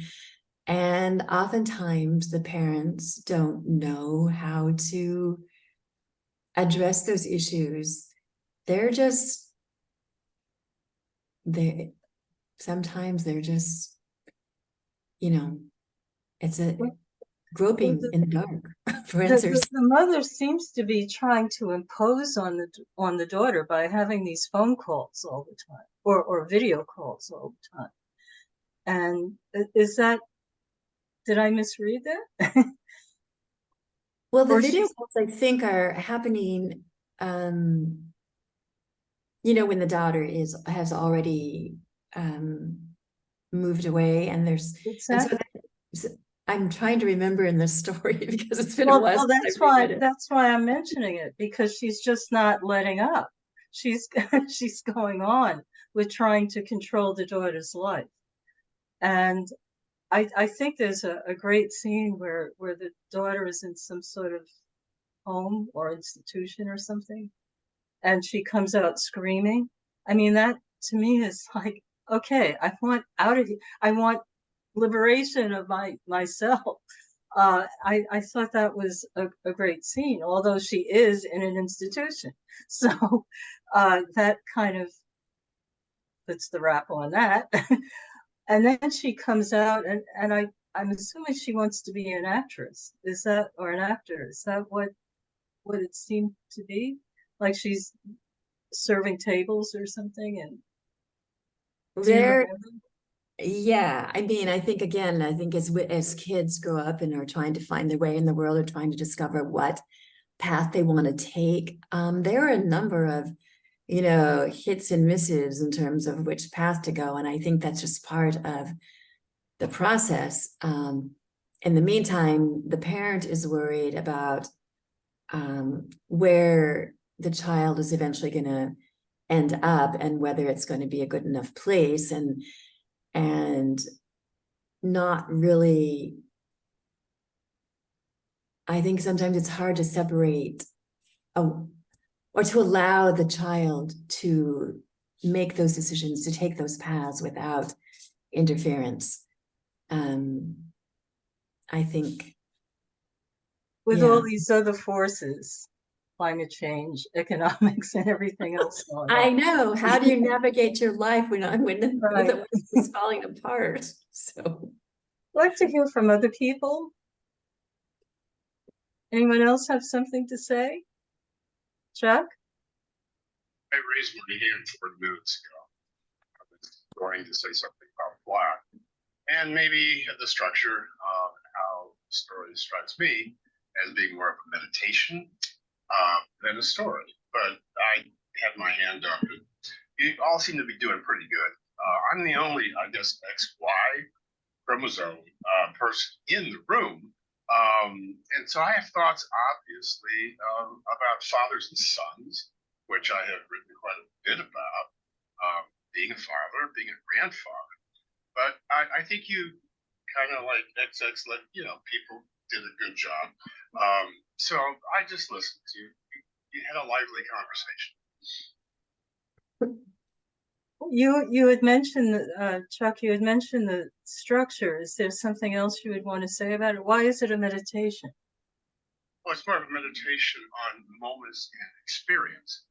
And oftentimes the parents don't know how to address those issues. Sometimes they're just, you know, it's a groping in the dark for answers. The mother seems to be trying to impose on the daughter by having these phone calls all the time or video calls all the time. And is that, did I misread that? Well, the Or video she's- calls I think are happening, you know, when the daughter has already moved away, and there's Exactly. and so I'm trying to remember in this story because it's been a while. Well, that's why I'm mentioning it, because she's just not letting up. She's she's going on with trying to control the daughter's life. And I think there's a great scene where the daughter is in some sort of home or institution or something, and she comes out screaming. I mean, that to me is like, okay, I want out of here. I want liberation of myself. I thought that was a great scene, although she is in an institution. So that kind of puts the wrap on that. And then she comes out, and I'm assuming she wants to be an actress. Is that, or an actor? Is that what it seemed to be? Like she's serving tables or something? And do you There, remember? Yeah, I mean, I think again, I think as kids grow up and are trying to find their way in the world or trying to discover what path they want to take, there are a number of, hits and misses in terms of which path to go. And I think that's just part of the process. In the meantime, the parent is worried about where the child is eventually going to end up and whether it's going to be a good enough place, and not really. I think sometimes it's hard to separate or to allow the child to make those decisions, to take those paths without interference. I think With Yeah. all these other forces, climate change, economics, and everything else going I on. know. How do you navigate your life when the Right. world is falling apart? So I'd like to hear from other people. Anyone else have something to say? Chuck? I raised my hand 4 minutes ago. I was going to say something about Black, and maybe the structure of how the story strikes me as being more of a meditation than a story. But I had my hand up, and you all seem to be doing pretty good. I'm the only, I guess, XY chromosome person in the room. And so I have thoughts, obviously, about fathers and sons, which I have written quite a bit about, being a father, being a grandfather. But I think you kind of like XX, let people did a good job. So I just listened to you. You had a lively conversation. You had mentioned, Chuck, you had mentioned the structure. Is there something else you would want to say about it? Why is it a meditation? Well, it's more of a meditation on moments and experience.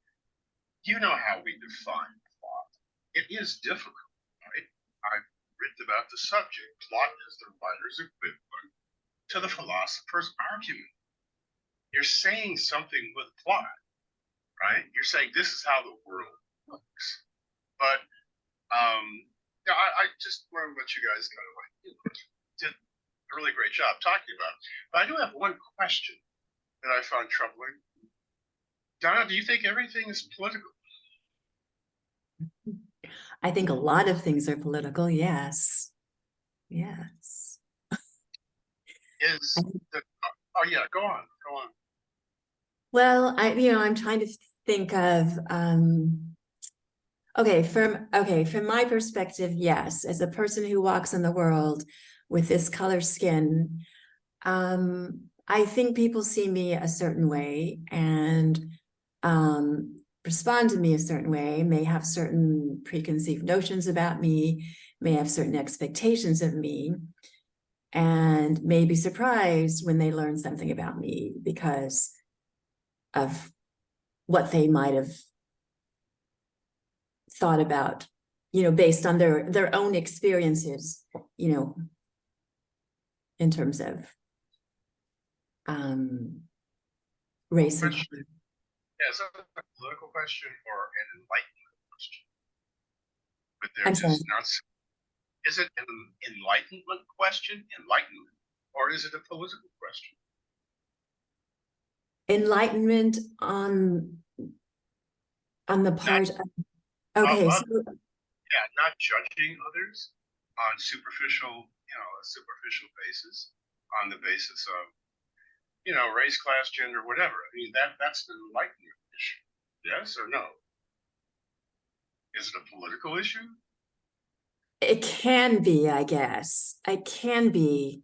You know how we define plot. It is difficult, right? I've written about the subject. Plot is the writer's equivalent to the philosopher's argument. You're saying something with plot, right? You're saying this is how the world works. But I just want to let you guys kind of did a really great job talking about it. But I do have one question that I found troubling. Donna, do you think everything is political? I think a lot of things are political. Yes. Yes. Is the, oh yeah, go on. Well, I'm trying to think of from my perspective, yes, as a person who walks in the world with this color skin, I think people see me a certain way and respond to me a certain way, may have certain preconceived notions about me, may have certain expectations of me, and may be surprised when they learn something about me because of what they might have thought about, based on their own experiences, in terms of race and Question. Yeah, is that a political question or an enlightenment question? But they're I'm just sorry. not. Is it an enlightenment question, or is it a political question? Enlightenment on the part of, okay, so yeah, not judging others on a superficial basis, on the basis of race, class, gender, whatever. I mean, that's an enlightenment issue. Yes or no? Is it a political issue? it can be, I guess. It can be.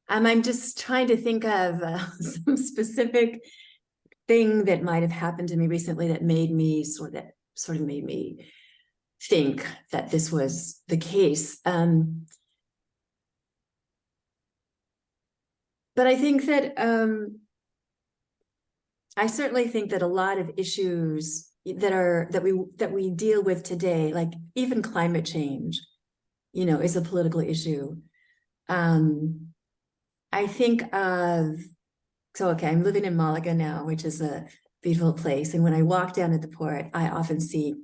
I'm just trying to think of some specific thing that might have happened to me recently that made me sort of made me think that this was the case. But I think that I certainly think that a lot of issues that we deal with today, like even climate change, is a political issue. I think of, I'm living in Malaga now, which is a beautiful place. And when I walk down at the port, I often see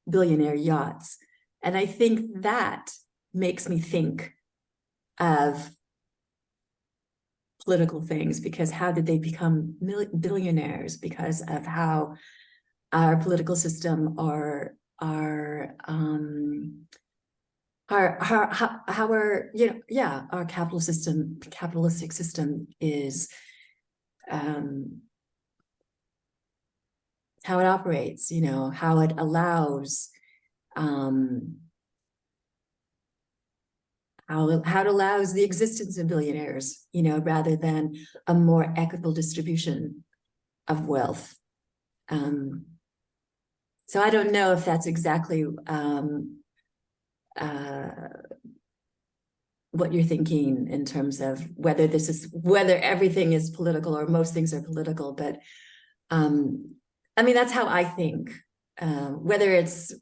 billionaire yachts. And I think that makes me think of political things, because how did they become billionaires? Because of how our political system or our our capitalistic system is how it operates, how it allows how it allows the existence of billionaires, rather than a more equitable distribution of wealth. So I don't know if that's exactly what you're thinking in terms of whether everything is political or most things are political, but I mean, that's how I think, whether it's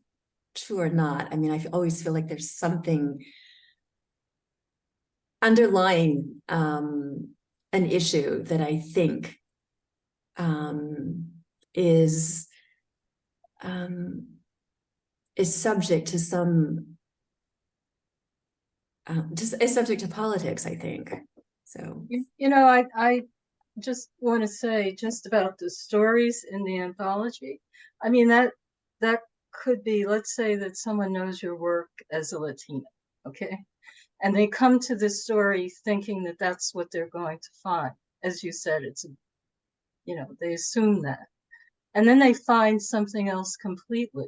true or not. I mean, I always feel like there's something underlying an issue that I think is subject to some is subject to politics, I think. So I just want to say just about the stories in the anthology. I mean, that could be, let's say that someone knows your work as a Latina, okay? And they come to this story thinking that that's what they're going to find. As you said, they assume that. And then they find something else completely.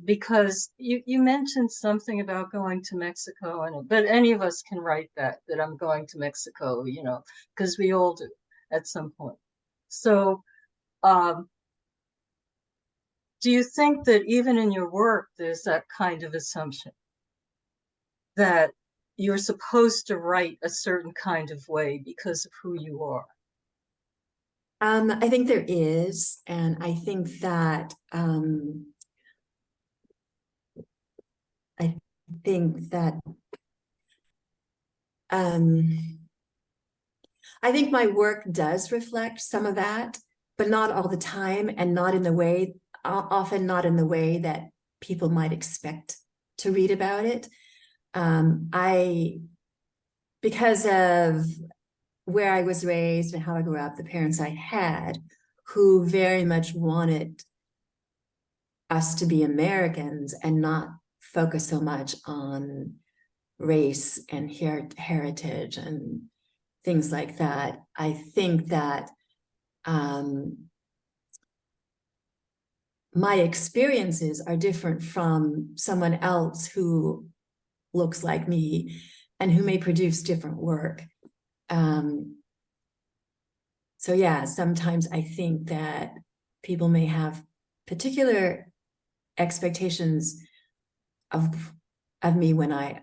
Because you mentioned something about going to Mexico, but any of us can write that I'm going to Mexico, because we all do at some point. So, do you think that even in your work, there's that kind of assumption that you're supposed to write a certain kind of way because of who you are? I think there is, and I think that I think my work does reflect some of that, but not all the time, and not in the way, often not in the way that people might expect to read about it. Because of where I was raised and how I grew up, the parents I had, who very much wanted us to be Americans and not focus so much on race and heritage and things like that. I think that my experiences are different from someone else who looks like me and who may produce different work. So yeah, sometimes I think that people may have particular expectations of me when I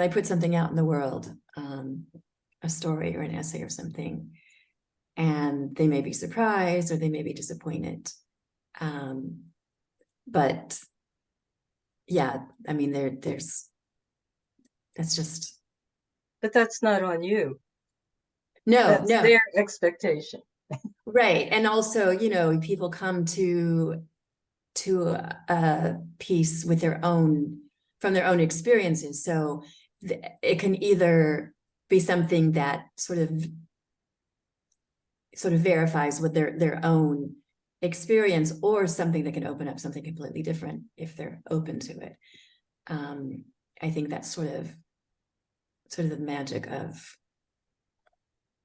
put something out in the world, a story or an essay or something, and they may be surprised or they may be disappointed. But yeah, I mean, that's just. But that's not on you. No. Their expectation. Right. And also, people come to a piece with from their own experiences. So it can either be something that sort of verifies with their own experience, or something that can open up something completely different if they're open to it. I think that's sort of the magic of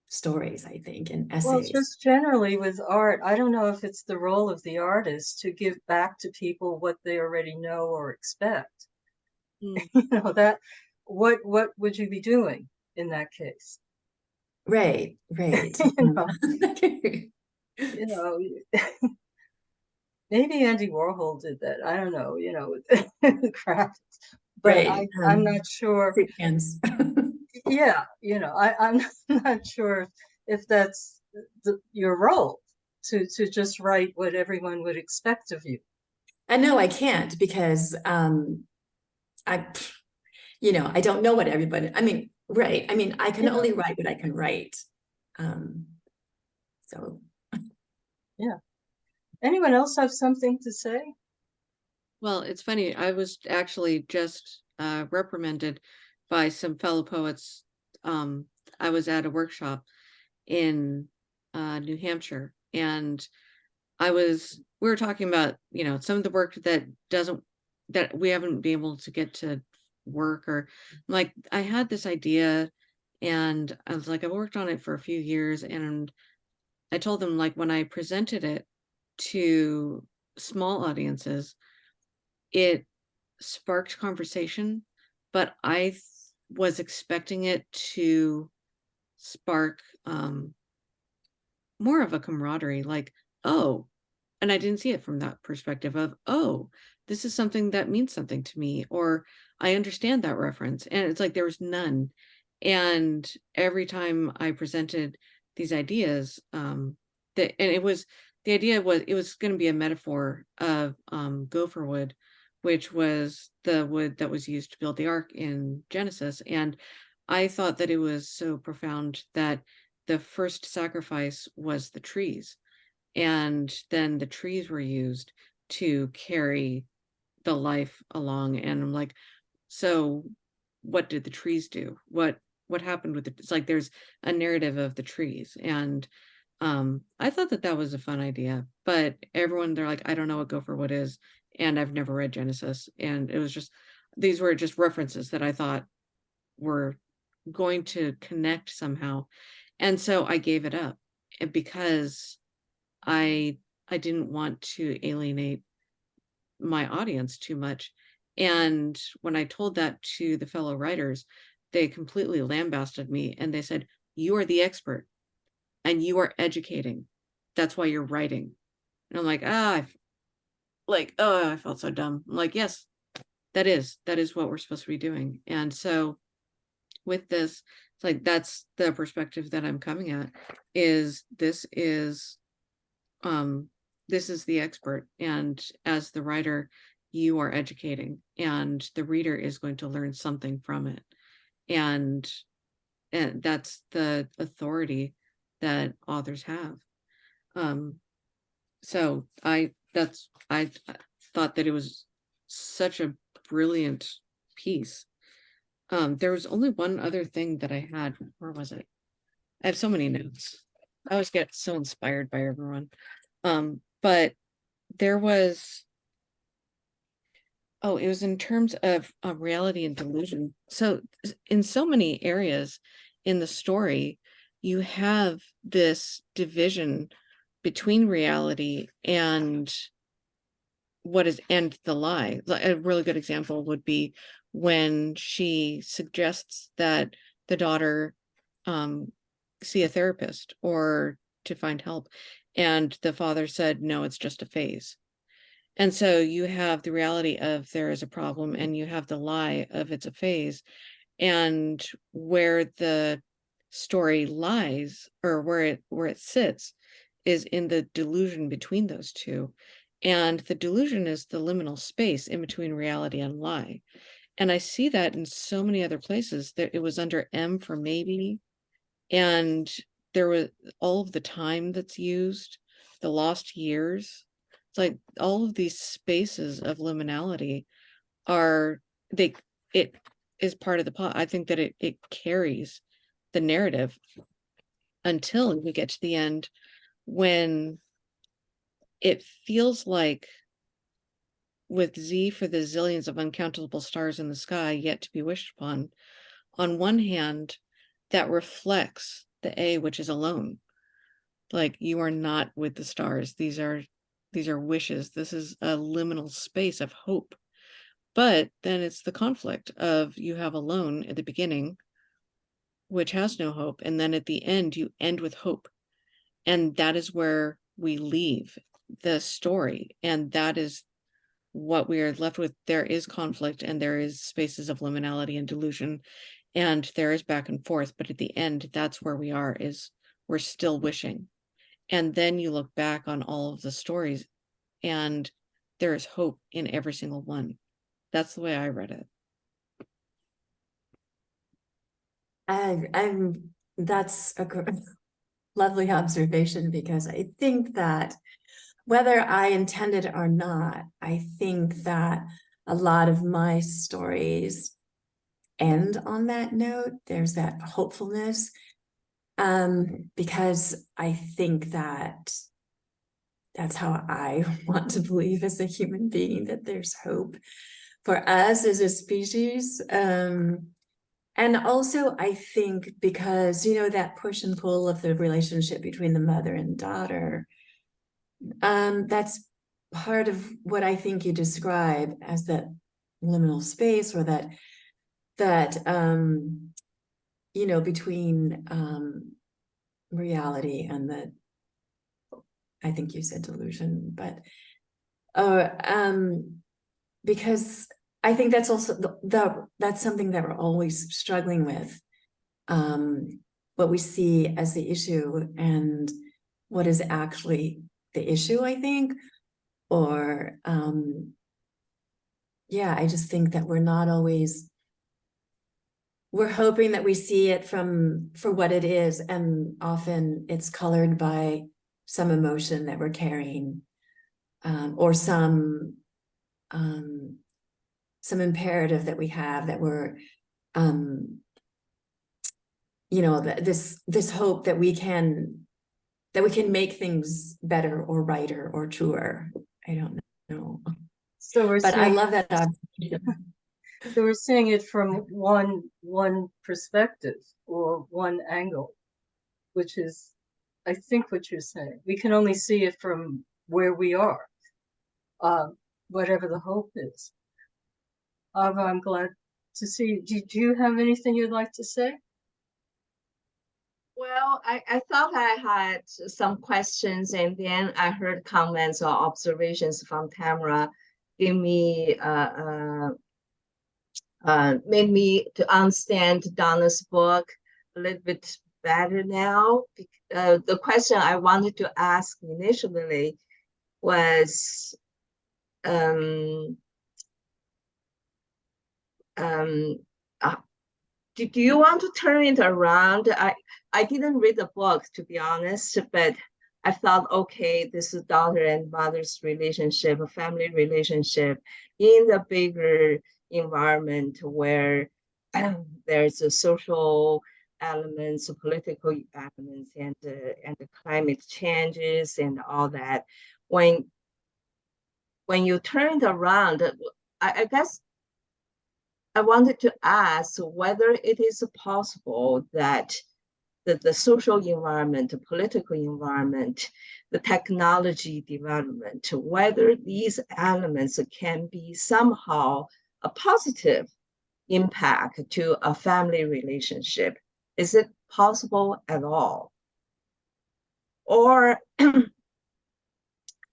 stories, I think, and essays. Well, just generally with art, I don't know if it's the role of the artist to give back to people what they already know or expect. That what would you be doing in that case? Right. Maybe Andy Warhol did that. I don't know, with crafts, but right. I'm not sure. Yeah, I'm not sure if that's your role to just write what everyone would expect of you. I know I can't, because I don't know what everybody. I mean, right. I mean, I can only write what I can write. So. Yeah. Anyone else have something to say? Well, it's funny. I was actually just reprimanded by some fellow poets. I was at a workshop in New Hampshire, and we were talking about, some of the work that we haven't been able to get to work, or like I had this idea and I was like, I worked on it for a few years, and I told them, like, when I presented it to small audiences, it sparked conversation, but was expecting it to spark more of a camaraderie, like, oh, and I didn't see it from that perspective of, oh, this is something that means something to me, or I understand that reference. And it's like there was none. And every time I presented these ideas, the idea was it was going to be a metaphor of gopher wood, which was the wood that was used to build the ark in Genesis. And I thought that it was so profound that the first sacrifice was the trees, and then the trees were used to carry the life along. And I'm like, so what did the trees do? What happened with it? It's like there's a narrative of the trees. And I thought that that was a fun idea, but they're like, I don't know what gopher wood is, and I've never read Genesis. And it was just, these were just references that I thought were going to connect somehow. And so I gave it up, because I didn't want to alienate my audience too much. And when I told that to the fellow writers, they completely lambasted me, and they said, you are the expert and you are educating. That's why you're writing. And I'm like, I felt so dumb. I'm like, yes, that is what we're supposed to be doing. And so with this, it's like, that's the perspective that I'm coming at, is this is the expert, and as the writer, you are educating, and the reader is going to learn something from it. And that's the authority that authors have. So I thought that it was such a brilliant piece. There was only one other thing that I had. Where was it? I have so many notes. I always get so inspired by everyone. But there was, it was in terms of reality and delusion. So in so many areas in the story, you have this division between reality and the lie. A really good example would be when she suggests that the daughter see a therapist or to find help, and the father said, no, it's just a phase. And so you have the reality of there is a problem, and you have the lie of it's a phase. And where the story lies, or where it sits, is in the delusion between those two. And the delusion is the liminal space in between reality and lie. And I see that in so many other places. That it was under M for maybe, and there was all of the time that's used, the lost years. It's like all of these spaces of liminality it is part of the plot. I think that it carries the narrative until we get to the end, when it feels like, with Z for the zillions of uncountable stars in the sky yet to be wished upon, on one hand, that reflects the A, which is alone. Like, you are not with the stars. These are wishes. This is a liminal space of hope. But then it's the conflict of, you have alone at the beginning, which has no hope, and then at the end you end with hope. And that is where we leave the story, and that is what we are left with. There is conflict, and there is spaces of liminality and delusion, and there is back and forth, but at the end, that's where we are, is we're still wishing. And then you look back on all of the stories, and there is hope in every single one. That's the way I read it. That's a lovely observation, because I think that whether I intended it or not, I think that a lot of my stories end on that note. There's that hopefulness, because I think that that's how I want to believe as a human being, that there's hope for us as a species. And also I think because, you know, that push and pull of the relationship between the mother and daughter, that's part of what I think you describe as that liminal space, or that you know, between reality and the, I think you said delusion, but because I think that's also that's something that we're always struggling with, what we see as the issue and what is actually the issue, I think. Or yeah, I just think that we're not always, we're hoping that we see it for what it is, and often it's colored by some emotion that we're carrying, or some imperative that we have, that we're you know, this hope that we can make things better or righter or truer. I don't know, So we're but I seeing, love that. so we're seeing it from one perspective or one angle, which is, I think, what you're saying. We can only see it from where we are, whatever the hope is. I'm glad to see. Do you have anything you'd like to say? Well, I thought I had some questions, and then I heard comments or observations from Tamarah give me made me to understand Donna's book a little bit better now. The question I wanted to ask initially was, do you want to turn it around? I didn't read the book, to be honest, but I thought, okay, this is daughter and mother's relationship, a family relationship in the bigger environment where there's a social elements, political elements, and the climate changes and all that. When you turn it around, I guess I wanted to ask whether it is possible that the social environment, the political environment, the technology development, whether these elements can be somehow a positive impact to a family relationship. Is it possible at all? Or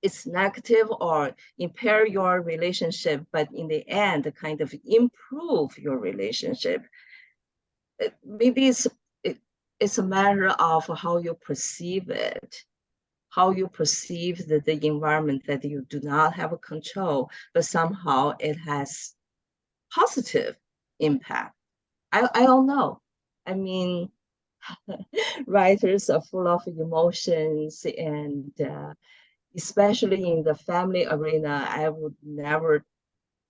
it's negative or impair your relationship, but in the end, kind of improve your relationship. Maybe it's a matter of how you perceive it, how you perceive the environment that you do not have control, but somehow it has positive impact. I don't know. I mean, writers are full of emotions, and especially in the family arena, I would never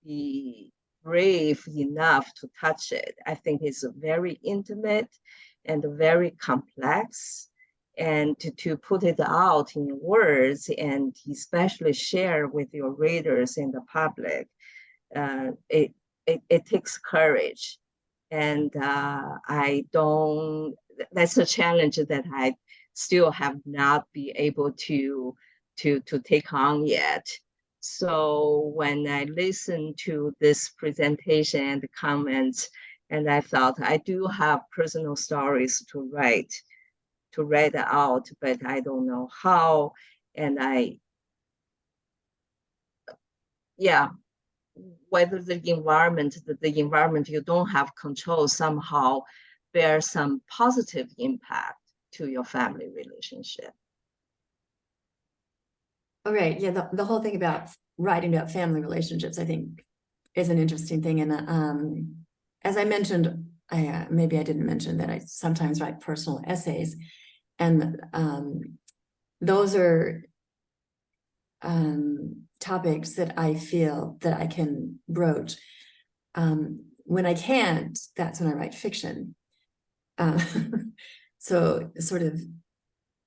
be brave enough to touch it. I think it's very intimate and very complex. And to put it out in words and especially share with your readers and the public, it takes courage. And that's a challenge that I still have not been able to take on yet. So when I listened to this presentation and the comments, and I thought I do have personal stories to write out, but I don't know how. And whether the environment you don't have control somehow bears some positive impact to your family relationship. All right, yeah, the whole thing about writing about family relationships, I think, is an interesting thing. And as I mentioned, maybe I didn't mention that I sometimes write personal essays, and those are topics that I feel that I can broach. When I can't, that's when I write fiction. So sort of,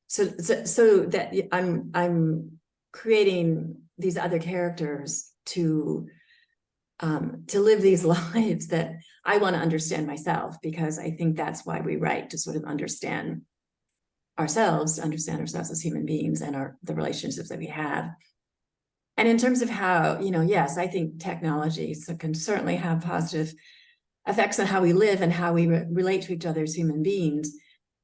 so that I'm creating these other characters to live these lives that I want to understand myself, because I think that's why we write, to sort of understand ourselves as human beings and the relationships that we have. And in terms of how, yes, I think technology can certainly have positive effects on how we live and how we relate to each other as human beings.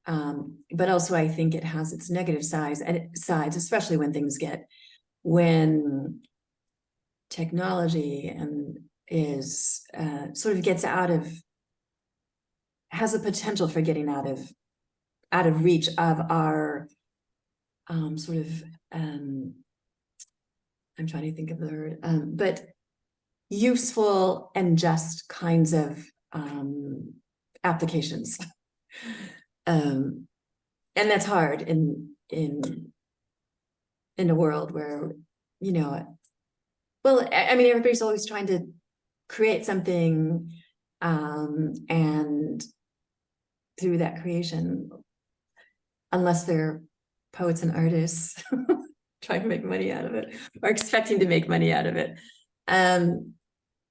But also I think it has its negative sides, especially when technology is sort of has a potential for getting out of reach of our sort of I'm trying to think of the word, but useful and just kinds of applications. And that's hard in a world where, well, I mean, everybody's always trying to create something, and through that creation, unless they're poets and artists trying to make money out of it or expecting to make money out of it.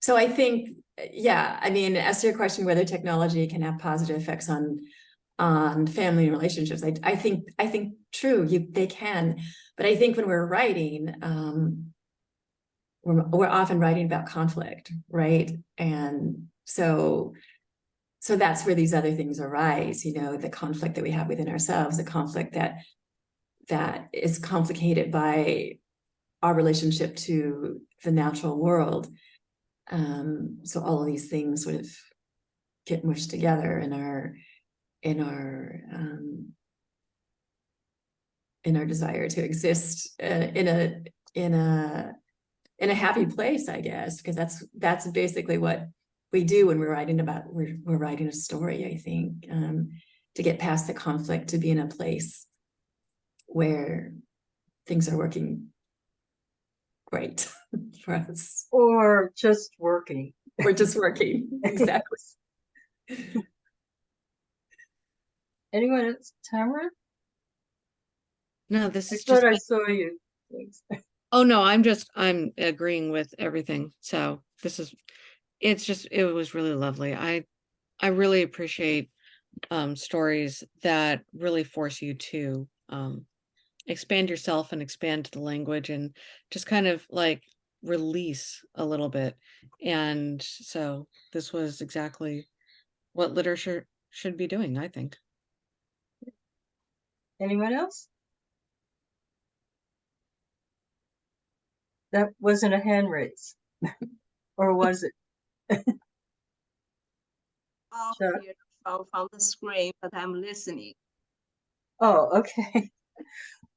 So I think, I mean, as to your question, whether technology can have positive effects on family and relationships, I think true, they can. But I think when we're writing, we're often writing about conflict, right? And so that's where these other things arise, the conflict that we have within ourselves, the conflict that is complicated by our relationship to the natural world. So all of these things sort of get mushed together in our desire to exist in a happy place, I guess, because that's basically what we do when we're writing a story, I think, to get past the conflict, to be in a place where things are working great for us. Or just working. Or just working, exactly. Anyone else? Tamarah? No, this I is thought just, I saw you. Thanks. oh no, I'm agreeing with everything. So it was really lovely. I really appreciate stories that really force you to expand yourself and expand the language and just kind of like release a little bit. And so this was exactly what literature should be doing, I think. Anyone else? That wasn't a hand raise. Or was it? Sure. From the screen, but I'm listening. Oh, okay.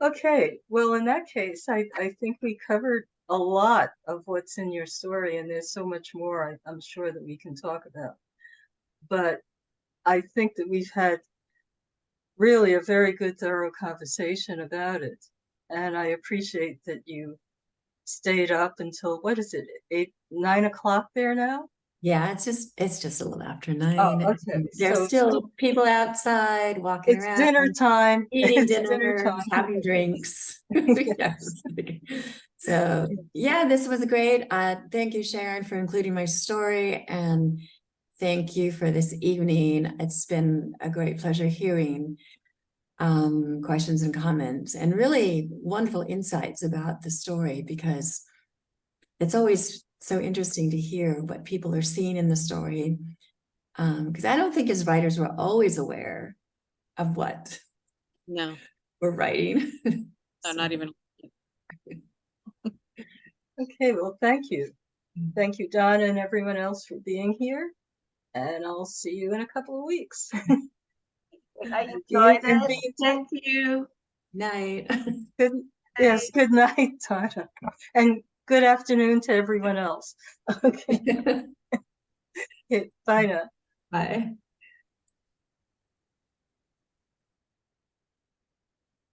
Okay. Well, in that case, I think we covered a lot of what's in your story, and there's so much more I'm sure that we can talk about. But I think that we've had really a very good, thorough conversation about it. And I appreciate that you stayed up until, what is it, 9 o'clock there now? Yeah, it's just a little after 9. Oh, okay. There's So still people outside walking it's around, dinner time. eating It's dinner, time. having drinks. Yes. So yeah, this was great. Thank you, Sharyn, for including my story, and thank you for this evening. It's been a great pleasure hearing questions and comments and really wonderful insights about the story, because it's always so interesting to hear what people are seeing in the story. Because I don't think as writers we're always aware of what No, we're writing. no, not even. Okay, well, thank you. Thank you, Donna, and everyone else for being here. And I'll see you in a couple of weeks. I enjoyed And it. Thank you. Night. Yes, good night, Donna. And good afternoon to everyone else. Okay, bye now. Bye.